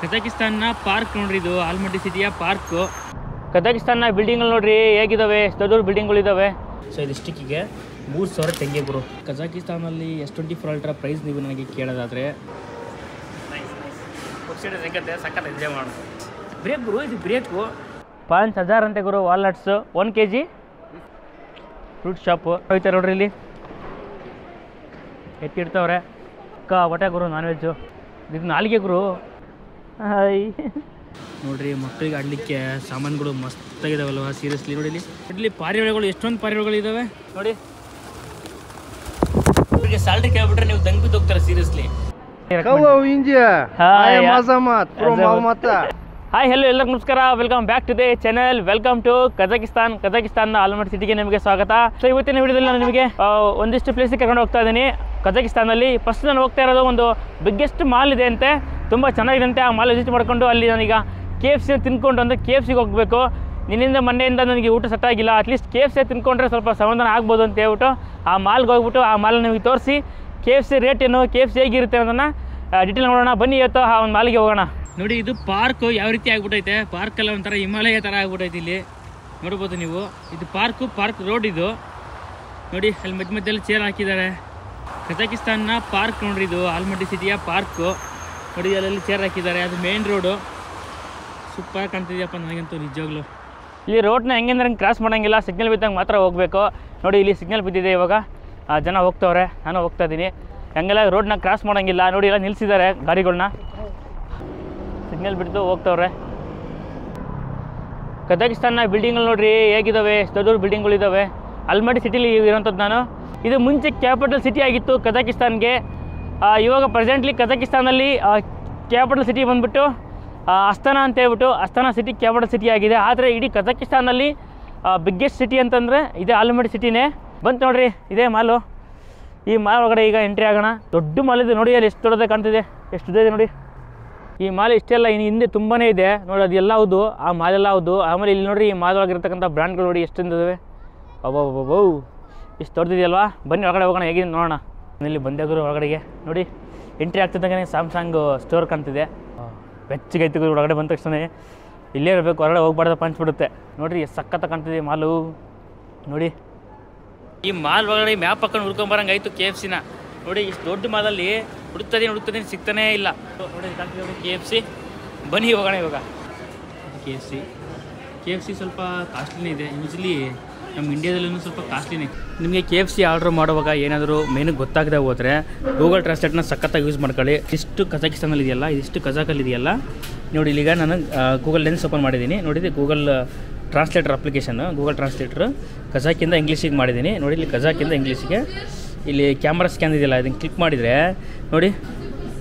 Kazakhstan park ನೋಡ್ರಿ, ಇದು ಆಲ್ಮಟ್ಟಿ ಸಿಟಿಯ ಪಾರ್ಕು. ಕಜಕಿಸ್ತಾನ ಬಿಲ್ಡಿಂಗ್ಗಳು ನೋಡ್ರಿ ಹೇಗಿದ್ದಾವೆ, ಎಷ್ಟು ದೊಡ್ಡ ಬಿಲ್ಡಿಂಗ್ಗಳಿದ್ದಾವೆ. ಸೊ ಇದಿಷ್ಟಕ್ಕಿಗೆ 3000 ತೆಂಗೆ ಗುರು. ಕಜಕಿಸ್ತಾನಲ್ಲಿ S24 ಅಲ್ಟ್ರಾ ಪ್ರೈಸ್ ನೀವು ನನಗೆ ಕೇಳೋದಾದರೆ ಸಕ್ಕತ್ ಎಂಜಾಯ್ ಮಾಡೋಣ. ಬ್ರೇಕ್ ಗುರು, ಇದು ಬ್ರೇಕು 5000 ಅಂತೆ ಗುರು. Walnuts 1 kg. ಫ್ರೂಟ್ ಶಾಪು ಹೋಯ್ತಾರೆ ನೋಡ್ರಿ, ಇಲ್ಲಿ ಎತ್ತಿಡ್ತವ್ರೆ. ಹೊಟ್ಟೆ ಗುರು ನಾನ್ ವೆಜ್ಜು, ಇದು ನಾಲಿಗೆ ಗುರು. ಹಾಯ್ ನೋಡ್ರಿ, ಮಕ್ಕಳಿಗೆ ಆಡಲಿಕ್ಕೆ ಸಾಮಾನುಗಳು ಮಸ್ತಾಗಿದಾವಲ್ವ, ಸೀರಿಯಸ್ಲಿ ನೋಡಿ. ಇಲ್ಲಿ ಪಾರಿವಾಳಗಳು, ಎಷ್ಟೊಂದು ಪಾರಿವಾಳಗಳು ಇದ್ದಾವೆ ನೋಡಿ. ಇವರಿಗೆ ಸ್ಯಾಲ್ರಿ ಕೇಳ್ಬಿಟ್ರೆ ನೀವು ದಂಗ್ ಬಿದ್ದು ಹೋಗ್ತಾರೆ ಸೀರಿಯಸ್ಲಿ. ಹಾಯ್ ಹೆಲೋ ಎಲ್ಲರಿಗೂ ನಮಸ್ಕಾರ, welcome back to the channel, welcome to Kazakhstan Almaty ಸಿಟಿಗೆ ನಿಮಗೆ ಸ್ವಾಗತ. ಸೊ ಇವತ್ತಿನ ವಿಡಿಯೋದಲ್ಲಿ ನಾನು ನಿಮಗೆ ಒಂದಿಷ್ಟು ಪ್ಲೇಸಿಗೆ ಕರ್ಕೊಂಡು ಹೋಗ್ತಾ ಇದ್ದೀನಿ ಕಜಕಿಸ್ತಾನಲ್ಲಿ. ಫಸ್ಟ್ ನಾನು ಹೋಗ್ತಾ ಇರೋದು ಒಂದು ಬಿಗ್ಗೆಸ್ಟ್ ಮಾಲ್ ಇದೆ ಅಂತೆ, ತುಂಬ ಚೆನ್ನಾಗಿದೆ ಅಂತೆ. ಆ ಮಾಲ್ ವಿಸಿಟ್ ಮಾಡಿಕೊಂಡು ಅಲ್ಲಿ ನಾನೀಗ KFC ತಿನ್ಕೊಂಡು ಅಂದರೆ KFCಗೆ ಹೋಗಬೇಕು. ನಿನ್ನಿಂದ ಮೊನ್ನೆಯಿಂದ ನನಗೆ ಊಟ ಸೆಟ್ ಆಗಿಲ್ಲ, ಅಟ್ಲೀಸ್ಟ್ KFC ತಿನ್ಕೊಂಡ್ರೆ ಸ್ವಲ್ಪ ಸಮಾಧಾನ ಆಗ್ಬೋದು ಅಂತ ಹೇಳ್ಬಿಟ್ಟು ಆ ಮಾಲ್ಗೆ ಹೋಗ್ಬಿಟ್ಟು ಆ ಮಾಲ್ ನಿಮಗೆ ತೋರಿಸಿ KFC ರೇಟ್ ಏನು, KFC ಹೇಗಿರುತ್ತೆ ಅನ್ನೋದನ್ನು ಡೀಟೇಲ್ ನೋಡೋಣ. ಬನ್ನಿ ಇವತ್ತು ಆ ಒಂದು ಮಾಲಿಗೆ ಹೋಗೋಣ. ನೋಡಿ, ಇದು ಪಾರ್ಕು ಯಾವ ರೀತಿ ಆಗ್ಬಿಟ್ಟೈತೆ, ಪಾರ್ಕೆಲ್ಲ ಒಂಥರ ಹಿಮಾಲಯ ಥರ ಆಗ್ಬಿಟ್ಟೈತೆ. ಇಲ್ಲಿ ನೋಡ್ಬೋದು ನೀವು, ಇದು ಪಾರ್ಕ್ ರೋಡ್ ಇದು ನೋಡಿ. ಅಲ್ಲಿ ಮಧ್ಯದಲ್ಲಿ ಚೇರ್ ಹಾಕಿದ್ದಾರೆ. ಕಜಕಿಸ್ತಾನ ಪಾರ್ಕ್ ನೋಡ್ರಿ, ಇದು ಆಲ್ಮಟ್ಟಿ ಸಿಟಿಯ ಪಾರ್ಕು ನೋಡಿ. ಅಲ್ಲಲ್ಲಿ ಚೇರ್ ಹಾಕಿದ್ದಾರೆ, ಅದು ಮೇನ್ ರೋಡು. ಸೂಪರ್ ಕಾಣ್ತಿದ್ಯಪ್ಪ ನನಗಂತೂ ನಿಜವಾಗ್ಲೂ. ಇಲ್ಲಿ ರೋಡ್ನ ಹೆಂಗಂದ್ರೆ ಹಂಗೆ ಕ್ರಾಸ್ ಮಾಡೋಂಗಿಲ್ಲ, ಸಿಗ್ನಲ್ ಬಿದ್ದಂಗೆ ಮಾತ್ರ ಹೋಗಬೇಕು. ನೋಡಿ, ಇಲ್ಲಿ ಸಿಗ್ನಲ್ ಬಿದ್ದಿದೆ, ಇವಾಗ ಜನ ಹೋಗ್ತವ್ರೆ, ನಾನು ಹೋಗ್ತಾ ಇದ್ದೀನಿ. ಹಂಗೆಲ್ಲ ರೋಡ್ನ ಕ್ರಾಸ್ ಮಾಡೋಂಗಿಲ್ಲ ನೋಡಿ. ಎಲ್ಲ ನಿಲ್ಲಿಸಿದ್ದಾರೆ ಗಾಡಿಗಳನ್ನ, ಸಿಗ್ನಲ್ ಬಿಟ್ಟು ಹೋಗ್ತವ್ರೆ. ಕಜಕಿಸ್ತಾನ ಬಿಲ್ಡಿಂಗ್ಗಳು ನೋಡ್ರಿ ಹೇಗಿದ್ದಾವೆ, ಎಷ್ಟು ದೊಡ್ಡ ಬಿಲ್ಡಿಂಗ್ಗಳಿದ್ದಾವೆ. ಆಲ್ಮಟ್ಟಿ ಸಿಟಿಲಿ ಇರೋಂಥದ್ದು ನಾನು. ಇದು ಮುಂಚೆ ಕ್ಯಾಪಿಟಲ್ ಸಿಟಿ ಆಗಿತ್ತು ಕಜಕಿಸ್ತಾನ್ಗೆ. ಇವಾಗ ಪ್ರೆಸೆಂಟ್ಲಿ ಕಜಕಿಸ್ತಾನಲ್ಲಿ ಕ್ಯಾಪಿಟಲ್ ಸಿಟಿ ಬಂದುಬಿಟ್ಟು ಅಸ್ತಾನಾ ಅಂತ ಹೇಳ್ಬಿಟ್ಟು ಅಸ್ತಾನಾ ಸಿಟಿ ಕ್ಯಾಪಿಟಲ್ ಸಿಟಿ ಆಗಿದೆ. ಆದರೆ ಇಡೀ ಕಜಕಿಸ್ತಾನಲ್ಲಿ ಬಿಗ್ಗೆಸ್ಟ್ ಸಿಟಿ ಅಂತಂದರೆ ಇದೇ ಆಲ್ಮಟ್ಟಿ ಸಿಟಿನೇ. ಬಂತು ನೋಡ್ರಿ, ಇದೇ ಮಾಲು. ಈ ಮಾಲ್ ಒಳಗಡೆ ಈಗ ಎಂಟ್ರಿ ಆಗೋಣ. ದೊಡ್ಡ ಮಾಲ್ ಇದೆ ನೋಡಿ, ಅಲ್ಲಿ ಎಷ್ಟು ದೊಡ್ಡದಾಗಿ ಕಾಣ್ತಿದೆ, ಎಷ್ಟು ಇದೆ ನೋಡಿ. ಈ ಮಾಲ್ ಇಷ್ಟೆಲ್ಲ ಇನ್ನು ಹಿಂದೆ ತುಂಬಾ ಇದೆ ನೋಡಿ. ಅದೆಲ್ಲ ಹೌದು, ಆ ಮಾಲೆಲ್ಲ ಹೌದು. ಆಮೇಲೆ ಇಲ್ಲಿ ನೋಡಿರಿ, ಈ ಮಾಲ್ ಒಳಗಿರ್ತಕ್ಕಂಥ ಬ್ರ್ಯಾಂಡ್ಗಳು ನೋಡಿ ಎಷ್ಟಿದ್ದಾವೆ. ಅಬ್ಬಬ್ಬಬ್ಬೌ, ಇಷ್ಟು ದೊಡ್ಡದಿದೆಯಲ್ವಾ. ಬನ್ನಿ ಒಳಗಡೆ ಹೋಗೋಣ, ಹೇಗಿದೆ ನೋಡೋಣ. ಇಲ್ಲಿ ಬಂದಾಗರು ಒಳಗಡೆಗೆ ನೋಡಿ, ಎಂಟ್ರಿ ಆಗ್ತಿದ್ದಂಗೆ ಸ್ಯಾಮ್ಸಂಗ್ ಸ್ಟೋರ್ ಕಾಣ್ತಿದೆ. ಬೆಚ್ಚಗೈತಿ ಒಳಗಡೆ ಬಂದ ತಕ್ಷಣ ಇಲ್ಲೇ ಇರಬೇಕು, ಹೊರಗಡೆ ಹೋಗ್ಬಾರ್ದಪ್ಪ ಅನ್ಸ್ಬಿಡುತ್ತೆ. ನೋಡಿರಿ ಎಷ್ಟು ಸಖತ್ತ ಕಾಣ್ತಿದೆ ಮಾಲು ನೋಡಿ. ಈ ಮಾಲ್ ಒಳಗಡೆ ಮ್ಯಾಪ್ ಹಾಕೊಂಡು ಹುಡ್ಕೊಂಬರಂಗೆ ಆಯಿತು KFCನ ನೋಡಿ. ಇಷ್ಟು ದೊಡ್ಡ ಮಾಲಲ್ಲಿ ಹುಡುಕ್ತದೆ ಸಿಗ್ತಾನೇ ಇಲ್ಲ ನೋಡಿ. ಕಾಣ್ತಿದೆ KFC. ಬನ್ನಿ ಹೋಗೋಣ ಇವಾಗ. KFC ಸ್ವಲ್ಪ ಕಾಸ್ಟ್ಲಿನೇ ಇದೆ. ಯೂಶ್ವಲಿ ನಮ್ಮ ಇಂಡಿಯಾದಲ್ಲೂ ಸ್ವಲ್ಪ ಕಾಸ್ಟ್ಲಿನೇ. ನಿಮಗೆ KFC ಆರ್ಡ್ರ್ ಮಾಡುವಾಗ ಏನಾದರೂ ಮೇನು ಗೊತ್ತಾಗದೆ ಹೋದರೆ ಗೂಗಲ್ ಟ್ರಾನ್ಸ್ಲೇಟ್ನ ಸಖತ್ತಾಗಿ ಯೂಸ್ ಮಾಡ್ಕೊಳ್ಳಿ. ಇಷ್ಟು ಕಜಕಿಸ್ತಾನಲ್ಲಿ ಇದೆಯಲ್ಲ, ಇದಿಷ್ಟು ಕಜಾಕಲ್ಲಿ ಇದೆಯಲ್ಲ ನೋಡಿ. ಇಲ್ಲಿಗ ನಾನು ಗೂಗಲ್ ಲೆನ್ಸ್ ಓಪನ್ ಮಾಡಿದ್ದೀನಿ ನೋಡಿದೆ. ಗೂಗಲ್ ಟ್ರಾನ್ಸ್ಲೇಟರ್ ಅಪ್ಲಿಕೇಶನ್ನು, ಗೂಗಲ್ ಟ್ರಾನ್ಸ್ಲೇಟ್ರು ಕಜಾಕಿಂದ ಇಂಗ್ಲೀಷಿಗೆ ಮಾಡಿದ್ದೀನಿ ನೋಡಿ. ಇಲ್ಲಿ ಕಜಾಕಿಂದ ಇಂಗ್ಲೀಷಿಗೆ ಇಲ್ಲಿ ಕ್ಯಾಮ್ರಾ ಸ್ಕ್ಯಾನ್ ಇದೆಯಲ್ಲ, ಇದನ್ನು ಕ್ಲಿಕ್ ಮಾಡಿದರೆ ನೋಡಿ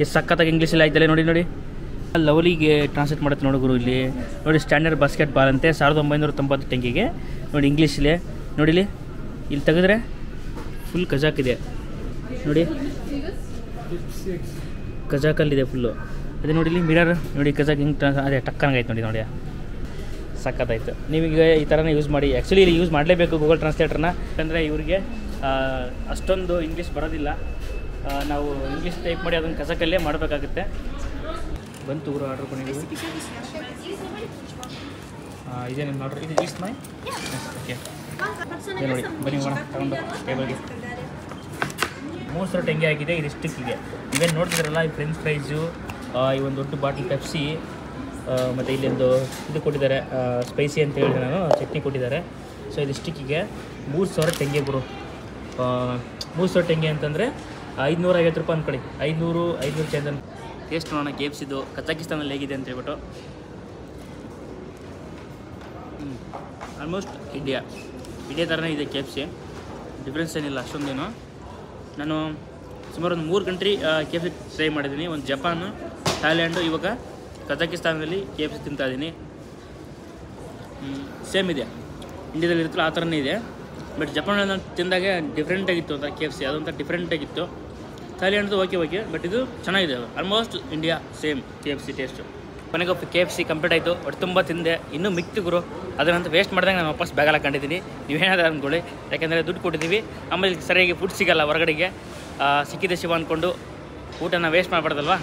ಎಷ್ಟು ಸಖತ್ತಾಗಿ ಇಂಗ್ಲೀಷಲ್ಲಿ ಆಯ್ತಲ್ಲ ನೋಡಿ. ಲವ್ಲಿಗೆ ಟ್ರಾನ್ಸ್ಲೇಟ್ ಮಾಡುತ್ತೆ ನೋಡಿ ಗುರು. ಇಲ್ಲಿ ನೋಡಿ, ಸ್ಟ್ಯಾಂಡರ್ಡ್ ಬಾಸ್ಕೆಟ್ ಬಾಲ್ ಅಂತೆ 1990 ಟೆಂಗಿಗೆ ನೋಡಿ ಇಂಗ್ಲೀಷಲ್ಲಿ ನೋಡಿ. ಇಲ್ಲಿ ತೆಗೆದ್ರೆ ಫುಲ್ ಕಜಾಕ್ ಇದೆ ನೋಡಿ, ಕಜಾಕಲ್ಲಿದೆ ಫುಲ್ಲು. ಅದೇ ನೋಡಿ, ಇಲ್ಲಿ ಮಿರರ್ ನೋಡಿ, ಕಜಾಕ್ ಹಿಂಗೆ ಅದೇ ಟಕ್ಕಂಗಾಯ್ತು ನೋಡಿ. ಸಖತ್ತಾಯ್ತು. ನೀವೀಗ ಈ ಥರನೇ ಯೂಸ್ ಮಾಡಿ. ಆ್ಯಕ್ಚುಲಿ ಇಲ್ಲಿ ಯೂಸ್ ಮಾಡಲೇಬೇಕು ಗೂಗಲ್ ಟ್ರಾನ್ಸ್ಲೇಟರ್ನ, ಯಾಕಂದರೆ ಇವರಿಗೆ ಅಷ್ಟೊಂದು ಇಂಗ್ಲೀಷ್ ಬರೋದಿಲ್ಲ. ನಾವು ಇಂಗ್ಲೀಷ್ ಟೈಪ್ ಮಾಡಿ ಅದನ್ನು ಕಜಾಕಲ್ಲೇ ಮಾಡಬೇಕಾಗುತ್ತೆ. ಬಂತು ಗುರು ಆರ್ಡ್ರ್ ಕೊನೆಗೂ. ಇದೇ ನಿಮ್ಮ ಆರ್ಡ್ರ್, ಇದು ಈಸ್ಟ್ ಮೈ ಓಕೆ ನೋಡಿ. ಬನ್ನಿ ಹೋಗೋಣ ತಗೊಂಡು ಟೇಬಲ್ಗೆ. 3000 ಟೆಂಗೆ ಆಗಿದೆ ಇದಿಷ್ಟಕ್ಕಿಗೆ. ಇವೇನು ನೋಡ್ತಿದ್ರಲ್ಲ, ಈ ಫ್ರೆಂಚ್ ಫ್ರೈಸು, ಈ ಒಂದು ದೊಡ್ಡ ಬಾಟ್ಲ್ ಪೆಪ್ಸಿ, ಮತ್ತು ಇಲ್ಲೊಂದು ಇದು ಕೊಟ್ಟಿದ್ದಾರೆ ಸ್ಪೈಸಿ ಅಂತ ಹೇಳಿದೆ ನಾನು, ಚಟ್ನಿ ಕೊಟ್ಟಿದ್ದಾರೆ. ಸೊ ಇದಿಷ್ಟಕ್ಕಿಗೆ 3000 ಟೆಂಗೆ ಗುರು. 3000 ಟೆಂಗೆ ಅಂತಂದರೆ 550 ರೂಪಾಯಿ ಅಂದ್ಕೊಳ್ಳಿ. 500 ಚಂದನ್. ಟೇಸ್ಟ್ ನೋಡೋಣ KFCದು ಕಜಕಿಸ್ತಾನಲ್ಲಿ ಹೇಗಿದೆ ಅಂತ ಹೇಳ್ಬಿಟ್ಟು. ಆಲ್ಮೋಸ್ಟ್ ಇಂಡಿಯಾ ಥರನೇ ಇದೆ KFC, ಡಿಫ್ರೆನ್ಸ್ ಏನಿಲ್ಲ ಅಷ್ಟೊಂದೇನು. ನಾನು ಸುಮಾರು ಒಂದು 3 ಕಂಟ್ರಿ KFC ಟ್ರೈ ಮಾಡಿದ್ದೀನಿ. ಒಂದು ಜಪಾನು, ಥಾಯ್ಲ್ಯಾಂಡು, ಇವಾಗ ಕಜಕಿಸ್ತಾನದಲ್ಲಿ KFC ತಿಂತಾಯಿದ್ದೀನಿ. ಸೇಮ್ ಇದೆ, ಇಂಡಿಯಾದಲ್ಲಿ ಇರುತ್ತಲ್ಲ ಆ ಥರನೇ ಇದೆ. ಬಟ್ ಜಪಾನಲ್ಲಿ ನಾನು ತಿಂದಾಗೆ ಡಿಫ್ರೆಂಟಾಗಿತ್ತು ಅಂತ KFC, ಅದೊಂಥರ ಡಿಫ್ರೆಂಟಾಗಿತ್ತು. ಥಾಯ್ಲ್ಯಾಂಡ್ದು ಓಕೆ, ಬಟ್ ಇದು ಚೆನ್ನಾಗಿದೆ. Almost India same KFC taste. ಕೊನೆಗೆ KFC ಕಂಪ್ಲೀಟ್ ಆಯಿತು. ಒಟ್ಟು ತುಂಬ ತಿಂದೆ, ಇನ್ನೂ ಮಿಕ್ತು ಗುರು. ಅದನ್ನಂತ ವೇಸ್ಟ್ ಮಾಡಿದಾಗ ನಾನು ವಾಪಸ್ ಬ್ಯಾಗಲ್ಲಿ ಹಾಕೊಂಡಿದ್ದೀನಿ. ನೀವೇನಾದ್ರು ಅಂದ್ಕೊಳ್ಳಿ, ಯಾಕೆಂದರೆ ದುಡ್ಡು ಕೊಟ್ಟಿದ್ದೀವಿ. ಆಮೇಲೆ ಸರಿಯಾಗಿ ಫುಡ್ ಸಿಗೋಲ್ಲ ಹೊರಗಡೆಗೆ. ಸಿಕ್ಕಿದೆ ಶಿವ ಅಂದ್ಕೊಂಡು ಊಟನ ವೇಸ್ಟ್ ಮಾಡಬಾರ್ದಲ್ವ.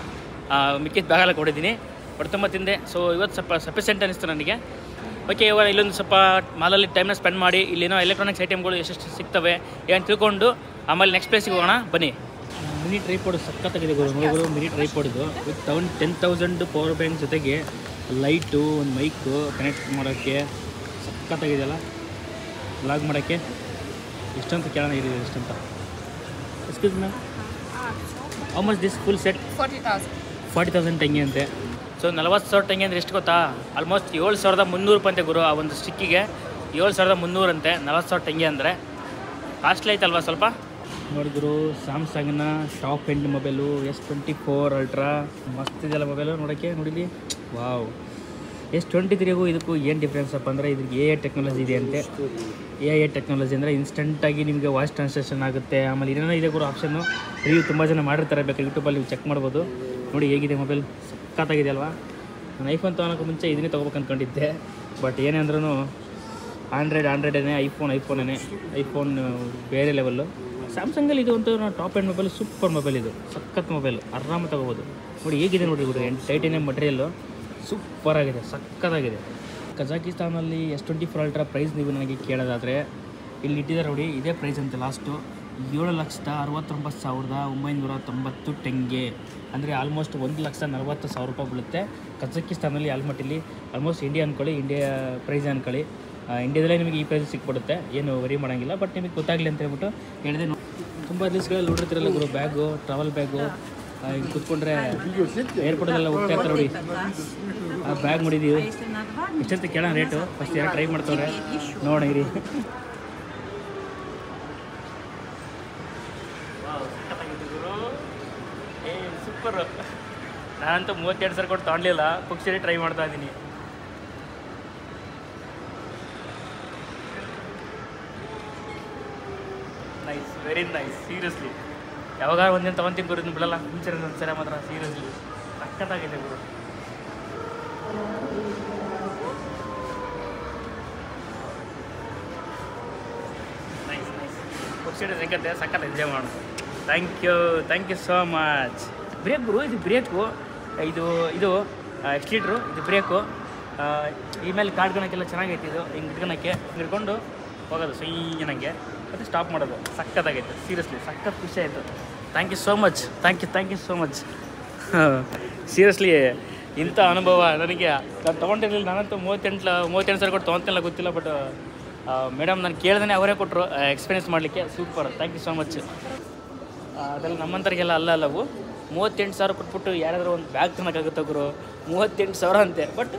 ಮಿಕ್ಕಿದ ಬ್ಯಾಗಲ್ಲಿ ಕೊಟ್ಟಿದ್ದೀನಿ. ಹೊಟ್ಟೆ ತುಂಬ ತಿಂದೆ. ಸೊ ಇವತ್ತು ಸ್ವಲ್ಪ ಸಫಿಷಿಯೆಂಟ್ ಅನ್ನಿಸ್ತು ನನಗೆ. ಓಕೆ, ಇವಾಗ ಇಲ್ಲೊಂದು ಸ್ವಲ್ಪ ಮಾಲಲ್ಲಿ ಟೈಮ್ನ ಸ್ಪೆಂಡ್ ಮಾಡಿ ಇಲ್ಲೇನೋ ಎಲೆಕ್ಟ್ರಾನಿಕ್ಸ್ ಐಟಮ್ಗಳು ಎಷ್ಟೆಷ್ಟು ಸಿಗ್ತವೆ ಏನು ತಿಳ್ಕೊಂಡು ಆಮೇಲೆ ನೆಕ್ಸ್ಟ್ ಪ್ಲೇಸಿಗೆ ಹೋಗೋಣ ಬನ್ನಿ. ಮಿನಿ ಟ್ರೈಪಾಡ್ ಸಖತ್ತಾಗಿದೆ ಗುರು. ಮಿನಿ ಟ್ರೈಪಾಡಿದು ವಿತ್ 10,000 ಪವರ್ ಬ್ಯಾಂಕ್ ಜೊತೆಗೆ ಲೈಟು, ಒಂದು ಮೈಕು ಕನೆಕ್ಟ್ ಮಾಡೋಕ್ಕೆ ಸಖತ್ತಾಗಿದೆಯಲ್ಲ. ವ್ಲಾಗ್ ಮಾಡೋಕ್ಕೆ ಎಷ್ಟಂತ ಕೇಳೋಣ ಇದೆ ಎಷ್ಟಂತ. Excuse ma'am, how much this full set? 40,000 ಟಂಗಿ ಅಂತೆ. ಸೊ 40,000 ಟಂಗಿ ಅಂದರೆ ಎಷ್ಟು ಗೊತ್ತಾ? ಆಲ್ಮೋಸ್ಟ್ 7,300 ರೂಪಾಯಿ ಅಂತೆ ಗುರು. ಆ ಒಂದು ಸ್ಟಿಕ್ಕಿಗೆ 7,300 ಅಂತೆ. 40,000 ಟಂಗಿ ಅಂದರೆ ಕಾಸ್ಟ್ಲಿ ಐತಲ್ವ ಸ್ವಲ್ಪ. ನೋಡಿದ್ರು ಸ್ಯಾಮ್ಸಂಗ್ನ top end mobile S24 ultra ಮಸ್ತ್ ಇದೆಯಲ್ಲ ಮೊಬೈಲು ನೋಡೋಕ್ಕೆ. ನೋಡಿಲಿ, ವಾವ್. S23ಗೂ ಇದಕ್ಕೂ ಏನು ಡಿಫ್ರೆನ್ಸ್ ಅಪ್ಪ ಅಂದರೆ ಇದಕ್ಕೆ AI ಟೆಕ್ನಾಲಜಿ ಇದೆ ಅಂತೆ. AI ಟೆಕ್ನಾಲಜಿ ಅಂದರೆ ಇನ್ಸ್ಟಂಟಾಗಿ ನಿಮಗೆ ವಾಯ್ಸ್ ಟ್ರಾನ್ಸ್ಲೇಷನ್ ಆಗುತ್ತೆ. ಆಮೇಲೆ ಏನೇನೋ ಇದೆ ಗುರು ಆಪ್ಷನ್ನು. ರಿವ್ಯೂ ತುಂಬ ಜನ ಮಾಡಿರ್ತಾರೆ, ಬೇಕಾದ್ರೆ ಯೂಟ್ಯೂಬಲ್ಲಿ ನೀವು ಚೆಕ್ ಮಾಡ್ಬೋದು. ನೋಡಿ ಹೇಗಿದೆ ಮೊಬೈಲ್, ಸಖತ್ತಾಗಿದೆ ಅಲ್ವಾ. ನಾನು ಐಫೋನ್ ತೊಗೊಳಕ್ಕೆ ಮುಂಚೆ ಇದನ್ನೇ ತೊಗೋಬೇಕು ಅಂದ್ಕೊಂಡಿದ್ದೆ. ಬಟ್ ಏನೇ ಅಂದ್ರೂ ಆಂಡ್ರಾಯ್ಡೇ, ಐಫೋನ್ ಬೇರೆ ಲೆವೆಲ್ಲು. ಸ್ಯಾಮ್ಸಂಗಲ್ಲಿ ಇದು ಒಂದು top end mobile, super mobile ಇದು, ಸಖತ್ ಮೊಬೈಲ್, ಆರಾಮ ತೊಗೋಬೋದು. ನೋಡಿ ಹೇಗಿದೆ ನೋಡಿ ಗುರು, ಟೈಟಾನಿಯಂ ಮಟೀರಿಯಲ್ಲು ಸೂಪರಾಗಿದೆ, ಸಖತ್ತಾಗಿದೆ. ಕಜಾಕಿಸ್ತಾನಲ್ಲಿ S24 ಅಲ್ಟ್ರಾ ಪ್ರೈಸ್ ನೀವು ನನಗೆ ಕೇಳೋದಾದರೆ ಇಲ್ಲಿ ಇಟ್ಟಿದ್ದಾರೆ ನೋಡಿ, ಇದೇ ಪ್ರೈಸ್ ಅಂತೆ ಲಾಸ್ಟು 7,69,990 ಟಂಗೆ. ಅಂದರೆ ಆಲ್ಮೋಸ್ಟ್ 1,40,000 ರೂಪಾಯಿ ಬೀಳುತ್ತೆ ಕಜಕಿಸ್ತಾನಲ್ಲಿ. ಇಲ್ಲಿ ಆಲ್ಮೋಸ್ಟ್ ಇಂಡಿಯಾ ಅಂದ್ಕೊಳ್ಳಿ, ಇಂಡಿಯಾ ಪ್ರೈಸ್ ಅಂದ್ಕೊಳ್ಳಿ. ಇಂಡಿಯಾದಲ್ಲೇ ನಿಮಗೆ ಈ ಪ್ರೈಸ್ ಸಿಕ್ಬಿಡುತ್ತೆ, ಏನು ವರಿ ಮಾಡೋಂಗಿಲ್ಲ. ಬಟ್ ನಿಮಗೆ ಗೊತ್ತಾಗಲಿ ಅಂತ ಹೇಳ್ಬಿಟ್ಟು ಹೇಳಿದೆ. ತುಂಬ ದಿವಸಗಳಲ್ಲಿ ನೋಡಿರ್ತಿರಲ್ಲ ಗುರು, ಬ್ಯಾಗು, ಟ್ರಾವೆಲ್ ಬ್ಯಾಗು, ಹಿಂಗೆ ಕೂತ್ಕೊಂಡ್ರೆ ಏರ್ಪೋರ್ಟಲ್ಲೆಲ್ಲ ಹೋಗ್ತಾ ಇರ್ತಾರೆ ನೋಡಿ. ಆ ಬ್ಯಾಗ್ ನೋಡಿದ್ದೀವಿ, ಎಷ್ಟಂತ ಕೇಳೋಣ ರೇಟು. ಫಸ್ಟ್ ಯಾರು ಟ್ರೈ ಮಾಡ್ತವ್ರೆ ನೋಡೋಣ ಇರಿ. ಸೂಪರ್. ನಾನಂತೂ 32,000 ಕೊಟ್ಟು ತೊಗೊಳ್ಲಿಲ್ಲ, ಪುಕ್ಸರಿ ಟ್ರೈ ಮಾಡ್ತಾ ಇದ್ದೀನಿ. Nice, very nice, seriously. ಯಾವಾಗ ಒಂದಿನ ತೊಗೊತೀನಿ ಗುರು, ಇದನ್ನು ಬಿಡಲ್ಲ. ಮುಂಚೆ ಒಂದ್ಸಲ ಮಾತ್ರ ಸೀರಿಯಸ್ಲಿ ಸಖತ್ತಾಗಿದೆ ಗುರು. ನೈಸ್ ನೈಸ್, ಪುಕ್ಸರಿ ಸಿಕ್ಕತ್ತೆ, ಸಖತ್ ಎಂಜಾಯ್ ಮಾಡೋಣ. Thank you so much. Break ಗುರು, ಇದು ಬ್ರೇಕು, ಇದು ಎಕ್ಸ್ಲೀಟ್ರು, ಇದು ಬ್ರೇಕು. ಈ ಮೇಲೆ ಕಾಡ್ಕೊಳಕ್ಕೆಲ್ಲ ಚೆನ್ನಾಗೈತಿ. ಇದು ಹಿಂಗೆ ಇಟ್ಕೊಳಕ್ಕೆ ಹಿಡ್ಕೊಂಡು ಹೋಗೋದು ಸೈನಂಗೆ, ಮತ್ತು ಸ್ಟಾಪ್ ಮಾಡೋದು ಸಖತ್ತಾಗೈತೆ. ಸೀರಿಯಸ್ಲಿ ಸಖತ್ ಖುಷಿ ಆಯಿತು. Thank you so much. Seriously ಇಂಥ ಅನುಭವ ನನಗೆ ನಾನು ತೊಗೊಂಡಿರಲಿಲ್ಲ. ನಾನಂತೂ 38,000 ಕೊಟ್ಟು ತೊಗೊತಿಲ್ಲ ಗೊತ್ತಿಲ್ಲ. ಬಟ್ ಮೇಡಮ್ ನಾನು ಕೇಳ್ದೇ ಅವರೇ ಕೊಟ್ಟರು ಎಕ್ಸ್ಪೀರಿಯೆನ್ಸ್ ಮಾಡಲಿಕ್ಕೆ. Super, thank you so much. ಅದೆಲ್ಲ ನಮ್ಮಂಥರಿಗೆಲ್ಲ ಅಲ್ಲವು. 38,000 ಕೊಟ್ಬಿಟ್ಟು ಯಾರಾದರೂ ಒಂದು ಬ್ಯಾಗ್ ತಿನ್ನೋಕ್ಕಾಗುತ್ತೆ ಗುರು? 38,000 ಅಂತೆ. ಬಟ್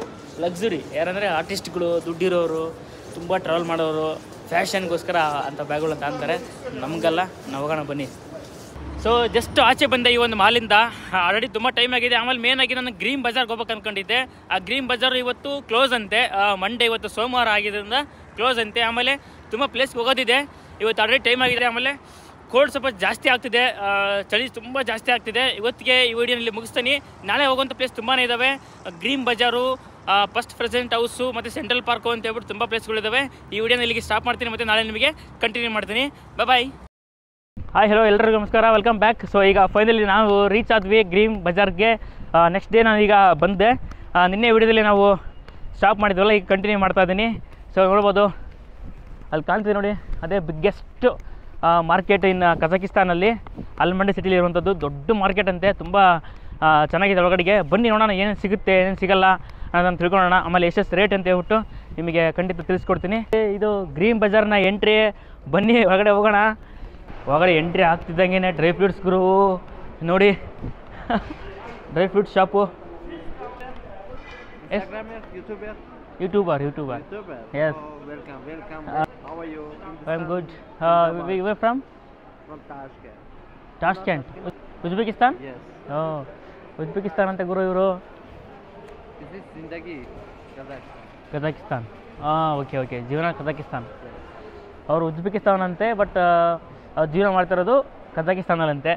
ಲಕ್ಸುರಿ, ಯಾರಂದರೆ ಆರ್ಟಿಸ್ಟ್ಗಳು, ದುಡ್ಡಿರೋರು, ತುಂಬ ಟ್ರಾವೆಲ್ ಮಾಡೋರು, ಫ್ಯಾಷನ್ಗೋಸ್ಕರ ಅಂಥ ಬ್ಯಾಗ್ಗಳನ್ನ ತಾಂತಾರೆ. ನಮಗಲ್ಲ, ನಾವು ಹೋಗೋಣ ಬನ್ನಿ. ಸೊ ಜಸ್ಟ್ ಆಚೆ ಬಂದೆ ಈ ಒಂದು ಮಾಲಿಂದ. ಆಲ್ರೆಡಿ ತುಂಬ ಟೈಮ್ ಆಗಿದೆ. ಆಮೇಲೆ ಮೇನ್ ಆಗಿ ನಾನು ಗ್ರೀನ್ ಬಜಾರ್ಗೆ ಹೋಗ್ಬೇಕು ಅಂದ್ಕೊಂಡಿದ್ದೆ. ಆ ಗ್ರೀನ್ ಬಜಾರ್ ಇವತ್ತು ಕ್ಲೋಸ್ ಅಂತೆ. ಮಂಡೇ, ಇವತ್ತು ಸೋಮವಾರ ಆಗಿದ್ದರಿಂದ ಕ್ಲೋಸ್ ಅಂತೆ. ಆಮೇಲೆ ತುಂಬ ಪ್ಲೇಸ್ಗೆ ಹೋಗೋದಿದೆ. ಇವತ್ತು ಆಲ್ರೆಡಿ ಟೈಮ್ ಆಗಿದೆ. ಆಮೇಲೆ ಕೋಲ್ಡ್ ಸ್ವಲ್ಪ ಜಾಸ್ತಿ ಆಗ್ತಿದೆ, ಚಳಿ ತುಂಬ ಜಾಸ್ತಿ ಆಗ್ತಿದೆ. ಇವತ್ತಿಗೆ ಈ ವಿಡಿಯೋನಲ್ಲಿ ಮುಗಿಸ್ತೀನಿ. ನಾಳೆ ಹೋಗುವಂಥ ಪ್ಲೇಸ್ ತುಂಬಾ ಇದ್ದಾವೆ. ಗ್ರೀನ್ ಬಜಾರು, ಫಸ್ಟ್ ಪ್ರೆಸೆಂಟ್ ಹೌಸು ಮತ್ತು ಸೆಂಟ್ರಲ್ ಪಾರ್ಕು ಅಂತ ಹೇಳ್ಬಿಟ್ಟು ತುಂಬ ಪ್ಲೇಸ್ಗಳಿದ್ದಾವೆ. ಈ ವಿಡಿಯೋನ ಇಲ್ಲಿಗೆ ಸ್ಟಾಪ್ ಮಾಡ್ತೀನಿ, ಮತ್ತು ನಾಳೆ ನಿಮಗೆ ಕಂಟಿನ್ಯೂ ಮಾಡ್ತೀನಿ. ಬಾಯ್. ಹಾಯ್, ಹಲೋ, ಎಲ್ಲರಿಗೂ ನಮಸ್ಕಾರ, ವೆಲ್ಕಮ್ ಬ್ಯಾಕ್. ಸೊ ಈಗ ಫೈನಲಿ ನಾವು ರೀಚ್ ಆದ್ವಿ ಗ್ರೀನ್ ಬಜಾರ್ಗೆ. ನೆಕ್ಸ್ಟ್ ಡೇ ನಾನು ಈಗ ಬಂದೆ. ನಿನ್ನೆ ವಿಡಿಯೋದಲ್ಲಿ ನಾವು ಸ್ಟಾಪ್ ಮಾಡಿದ್ವಲ್ಲ, ಈಗ ಕಂಟಿನ್ಯೂ ಮಾಡ್ತಾ ಇದ್ದೀನಿ. ಸೊ ನೋಡ್ಬೋದು, ಅಲ್ಲಿ ಕಾಣ್ತಿದೆ ನೋಡಿ, ಅದೇ ಬಿಗ್ಗೆಸ್ಟ್ ಮಾರ್ಕೆಟ್ ಇನ್ ಕಜಕಿಸ್ತಾನಲ್ಲಿ, ಅಲ್ಮಂಡಿ ಸಿಟಿಲಿ ಇರುವಂಥದ್ದು ದೊಡ್ಡ ಮಾರ್ಕೆಟ್ ಅಂತೆ. ತುಂಬ ಚೆನ್ನಾಗಿದೆ ಒಳಗಡೆಗೆ. ಬನ್ನಿ ನೋಡೋಣ ಏನೇನು ಸಿಗುತ್ತೆ, ಏನೇನು ಸಿಗಲ್ಲ ಅನ್ನೋದನ್ನು ತಿಳ್ಕೊಳ್ಳೋಣ. ಆಮೇಲೆ ಎಷ್ಟೆಷ್ಟು ರೇಟ್ ಅಂತ ಹೇಳ್ಬಿಟ್ಟು ನಿಮಗೆ ಖಂಡಿತ ತಿಳಿಸ್ಕೊಡ್ತೀನಿ. ಇದು ಗ್ರೀನ್ ಬಜಾರ್ನ ಎಂಟ್ರಿ. ಬನ್ನಿ ಒಳಗಡೆ ಹೋಗೋಣ. ಒಳಗಡೆ ಎಂಟ್ರಿ ಆಗ್ತಿದ್ದಂಗೆ ಡ್ರೈ ಫ್ರೂಟ್ಸ್ ಗುರು ನೋಡಿ, dry fruit shop. YouTuber. Yes. Welcome. How are you? I'm good. Where from? From Tashkent. Tashkent. Uzbekistan? Yes. Oh, Uzbekistan ante guru ivaru. This is Zindagi, Kazakhstan. Okay. ಜೀವನ Kazakhstan. ಅವರು Uzbekistan ಅಂತೆ, but ಜೀವನ ಮಾಡ್ತಾ ಇರೋದು ಕಜಕಿಸ್ತಾನಲ್ಲಂತೆ.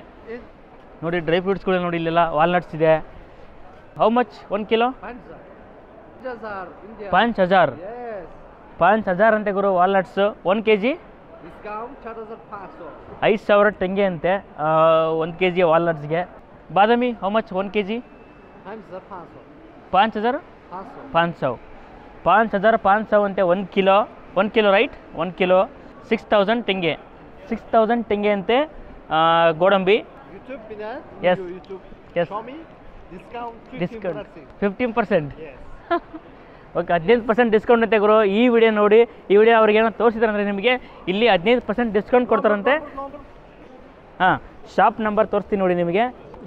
ನೋಡಿ dry ಫ್ರೂಟ್ಸ್ಗಳು ನೋಡಿ, ಇಲ್ಲೆಲ್ಲ walnuts ಇದೆ. How much 1 kilo? 5,000. 5,000 ಅಂತೆ ಗುರು ವಾಲ್ನಟ್ಸ್. 1 kg discount 4,500. 5,000 ಟಂಗೆ ಅಂತೆ 1 kg ವಾಲ್ನಟ್ಸ್ಗೆ. ಬಾದಾಮಿ ಹೌ ಮಚ್ 1 kg? 5,500. 5,500 500 5,500 ಅಂತೆ 1 kilo right 1 kilo 6,000 tenge 6,000 tenge ಅಂತೆ ಗೋಡಂಬಿ. YouTube binat? Yes. YouTube. Yes. Show me. Discount 15%. Discount 15%. Yes. Okay 15% discount ಅಂತೆ ಗುರು. ಈ ವಿಡಿಯೋ ನೋಡಿ, ಈ ವಿಡಿಯೋ ಅವ್ರಿಗೇನೋ ತೋರಿಸಿದ್ರಂದರೆ ನಿಮಗೆ ಇಲ್ಲಿ 15% ಡಿಸ್ಕೌಂಟ್ ಕೊಡ್ತಾರಂತೆ. ಹಾಂ, ಶಾಪ್ ನಂಬರ್ ತೋರಿಸ್ತೀನಿ ನೋಡಿ ನಿಮಗೆ.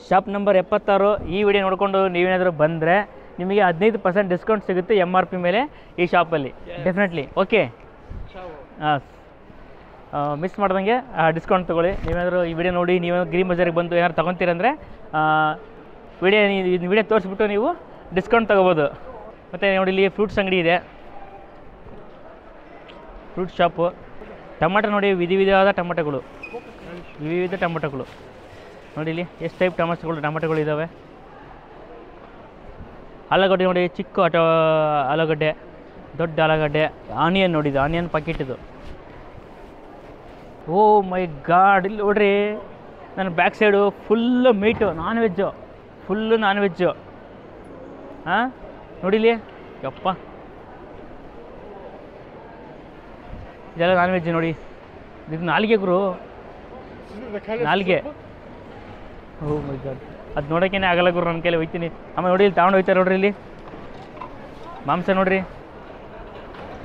Shop number 76. ಈ ವಿಡಿಯೋ ನೋಡಿಕೊಂಡು ನೀವೇನಾದರೂ ಬಂದರೆ ನಿಮಗೆ 15% ಡಿಸ್ಕೌಂಟ್ ಸಿಗುತ್ತೆ MRP ಮೇಲೆ ಈ ಶಾಪಲ್ಲಿ. ಡೆಫಿನೆಟ್ಲಿ. Okay, Ciao. ಹಾಂ, ಮಿಸ್ ಮಾಡ್ದಂಗೆ ಡಿಸ್ಕೌಂಟ್ ತೊಗೊಳ್ಳಿ. ನೀವೇನಾದರೂ ಈ ವಿಡಿಯೋ ನೋಡಿ ನೀವೇನಾದ್ರು ಗ್ರೀನ್ ಬಜಾರಿಗೆ ಬಂದು ಏನಾದ್ರು ತೊಗೊತೀರಂದರೆ ವಿಡಿಯೋ ತೋರಿಸ್ಬಿಟ್ಟು ನೀವು ಡಿಸ್ಕೌಂಟ್ ತೊಗೋಬೋದು. ಮತ್ತು ನೋಡಿ ಇಲ್ಲಿ ಫ್ರೂಟ್ಸ್ ಅಂಗಡಿ ಇದೆ, ಫ್ರೂಟ್ ಶಾಪು. ಟೊಮೆಟೊ ನೋಡಿ, ವಿಧವಾದ ಟೊಮೆಟೊಗಳು, ವಿವಿಧ ಟೊಮೆಟೊಗಳು ನೋಡಿ. ಇಲ್ಲಿ ಎಷ್ಟು ಟೈಪ್ ಟೊಮೆಟೊಗಳು ಇದ್ದಾವೆ. ಆಲೂಗಡ್ಡೆ ನೋಡಿ, ಚಿಕ್ಕ ಆಲೂಗಡ್ಡೆ, ದೊಡ್ಡ ಆಲೂಗಡ್ಡೆ. ಆನಿಯನ್ ನೋಡಿ, ಇದು ಆನಿಯನ್ ಪಾಕೆಟ್ ಇದು. ಓ ಮೈ ಗಾಡ್, ಇಲ್ಲಿ ನೋಡ್ರಿ ನನ್ನ back side full meat, non veg. ಹಾಂ ನೋಡಿ ಇಲ್ಲಿ, ಯಪ್ಪ ಇದೆಲ್ಲ ನಾನ್ ವೆಜ್ ನೋಡಿ. ಇದು ನಾಲ್ಗೆ ಗುರು, ನಾಲ್ಗೆ. ಓ ಮೈ ಗಾಡ್, ಅದು ನೋಡೋಕ್ಕೇನೆ ಆಗಲ್ಲ ಗುರು, ನನ್ನ ಕೈಲಿ ಹೋಗ್ತೀನಿ. ಆಮೇಲೆ ನೋಡಿ ಇಲ್ಲಿ ತಗೊಂಡು ಹೋಗ್ತಾರೆ ನೋಡ್ರಿ. ಇಲ್ಲಿ ಮಾಂಸ ನೋಡ್ರಿ,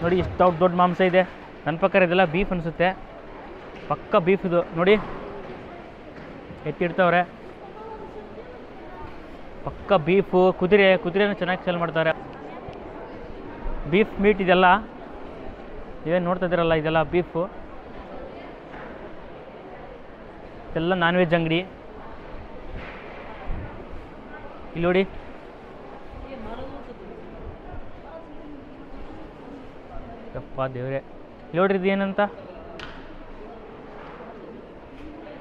ನೋಡಿ ಎಷ್ಟು ದೊಡ್ಡ ಮಾಂಸ ಇದೆ. ನನ್ನ ಪ್ರಕಾರ ಇದೆಲ್ಲ ಬೀಫ್ ಅನಿಸುತ್ತೆ, ಪಕ್ಕ ಬೀಫ್ ಇದು ನೋಡಿ. ಎತ್ತಿಡ್ತವ್ರೆ, ಪಕ್ಕ ಬೀಫು. ಕುದುರೆನೂ ಚೆನ್ನಾಗಿ ಸೇಲ್ ಮಾಡ್ತಾರೆ. ಬೀಫ್ ಮೀಟ್ ಇದೆಲ್ಲ, ನೀವೇನು ನೋಡ್ತಾ ಇದ್ದೀರಲ್ಲ, ಇದೆಲ್ಲ ಬೀಫು. ಇದೆಲ್ಲ ನಾನ್ ವೆಜ್ ಅಂಗಡಿ. ಇಲ್ಲಿ ನೋಡಿ, ಯಪ್ಪ ದೇವ್ರೆ, ಇಲ್ಲಿ ನೋಡ್ರಿ ಇದು ಏನಂತ,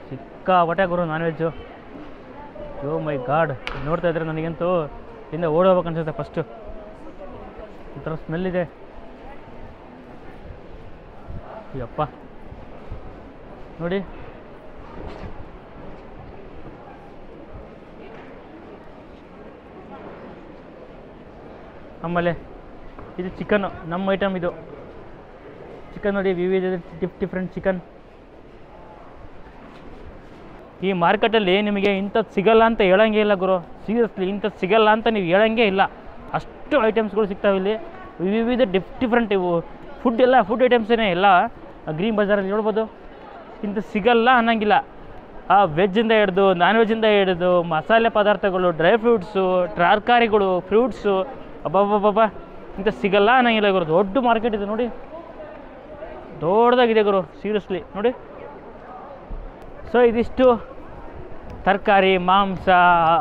ಸಿಕ್ಕಾಪಟ್ಟೆ ಗುರು ನಾನ್ ವೆಜ್ಜು. ಓ ಮೈ ಗಾಡ್, ನೋಡ್ತಾ ಇದ್ರೆ ನನಗಂತೂ ಇಂದ ಓಡೋಗ್ಬೇಕು ಅನ್ಸುತ್ತೆ. ಫಸ್ಟು ಒಂಥರ ಸ್ಮೆಲ್ ಇದೆ. ಯಪ್ಪ ನೋಡಿ, ಆಮೇಲೆ ಇದು ಚಿಕನ್ನು, ನಮ್ಮ ಐಟಮ್ ಇದು ಚಿಕನ್ ನೋಡಿ. ವಿವಿಧ ಡಿಫ್ರೆಂಟ್ ಚಿಕನ್. ಈ ಮಾರ್ಕೆಟಲ್ಲಿ ನಿಮಗೆ ಇಂಥದ್ದು ಸಿಗಲ್ಲ ಅಂತ ಹೇಳೋಂಗೆ ಇಲ್ಲ ಗುರು. ಸೀರಿಯಸ್ಲಿ ಇಂಥದ್ದು ಸಿಗಲ್ಲ ಅಂತ ನೀವು ಹೇಳೋಂಗೆ ಇಲ್ಲ. ಅಷ್ಟು ಐಟಮ್ಸ್ಗಳು ಸಿಗ್ತಾವೆ ಇಲ್ಲಿ, ವಿವಿಧ ಡಿಫ್ರೆಂಟ್. ಇವು ಫುಡ್ ಐಟಮ್ಸೇ ಎಲ್ಲ ಗ್ರೀನ್ ಬಜಾರಲ್ಲಿ ನೋಡ್ಬೋದು. ಇಂಥದ್ದು ಸಿಗಲ್ಲ ಅನ್ನೋಂಗಿಲ್ಲ. ವೆಜ್ಜಿಂದ ಹಿಡಿದು ನಾನ್ ವೆಜ್ಜಿಂದ ಹಿಡಿದು ಮಸಾಲೆ ಪದಾರ್ಥಗಳು, ಡ್ರೈ ಫ್ರೂಟ್ಸು, ತರಕಾರಿಗಳು, ಫ್ರೂಟ್ಸು, ಅಬ್ಬಬ್ಬಬ್ಬ ಇಂಥ ಸಿಗಲ್ಲ ಅನ್ನೋಂಗಿಲ್ಲ ಗುರು. ದೊಡ್ಡ ಮಾರ್ಕೆಟ್ ಇದೆ ನೋಡಿ, ದೊಡ್ಡದಾಗಿದೆ ಗುರು, ಸೀರಿಯಸ್ಲಿ ನೋಡಿ. ಸೊ ಇದಿಷ್ಟು ತರಕಾರಿ, ಮಾಂಸ,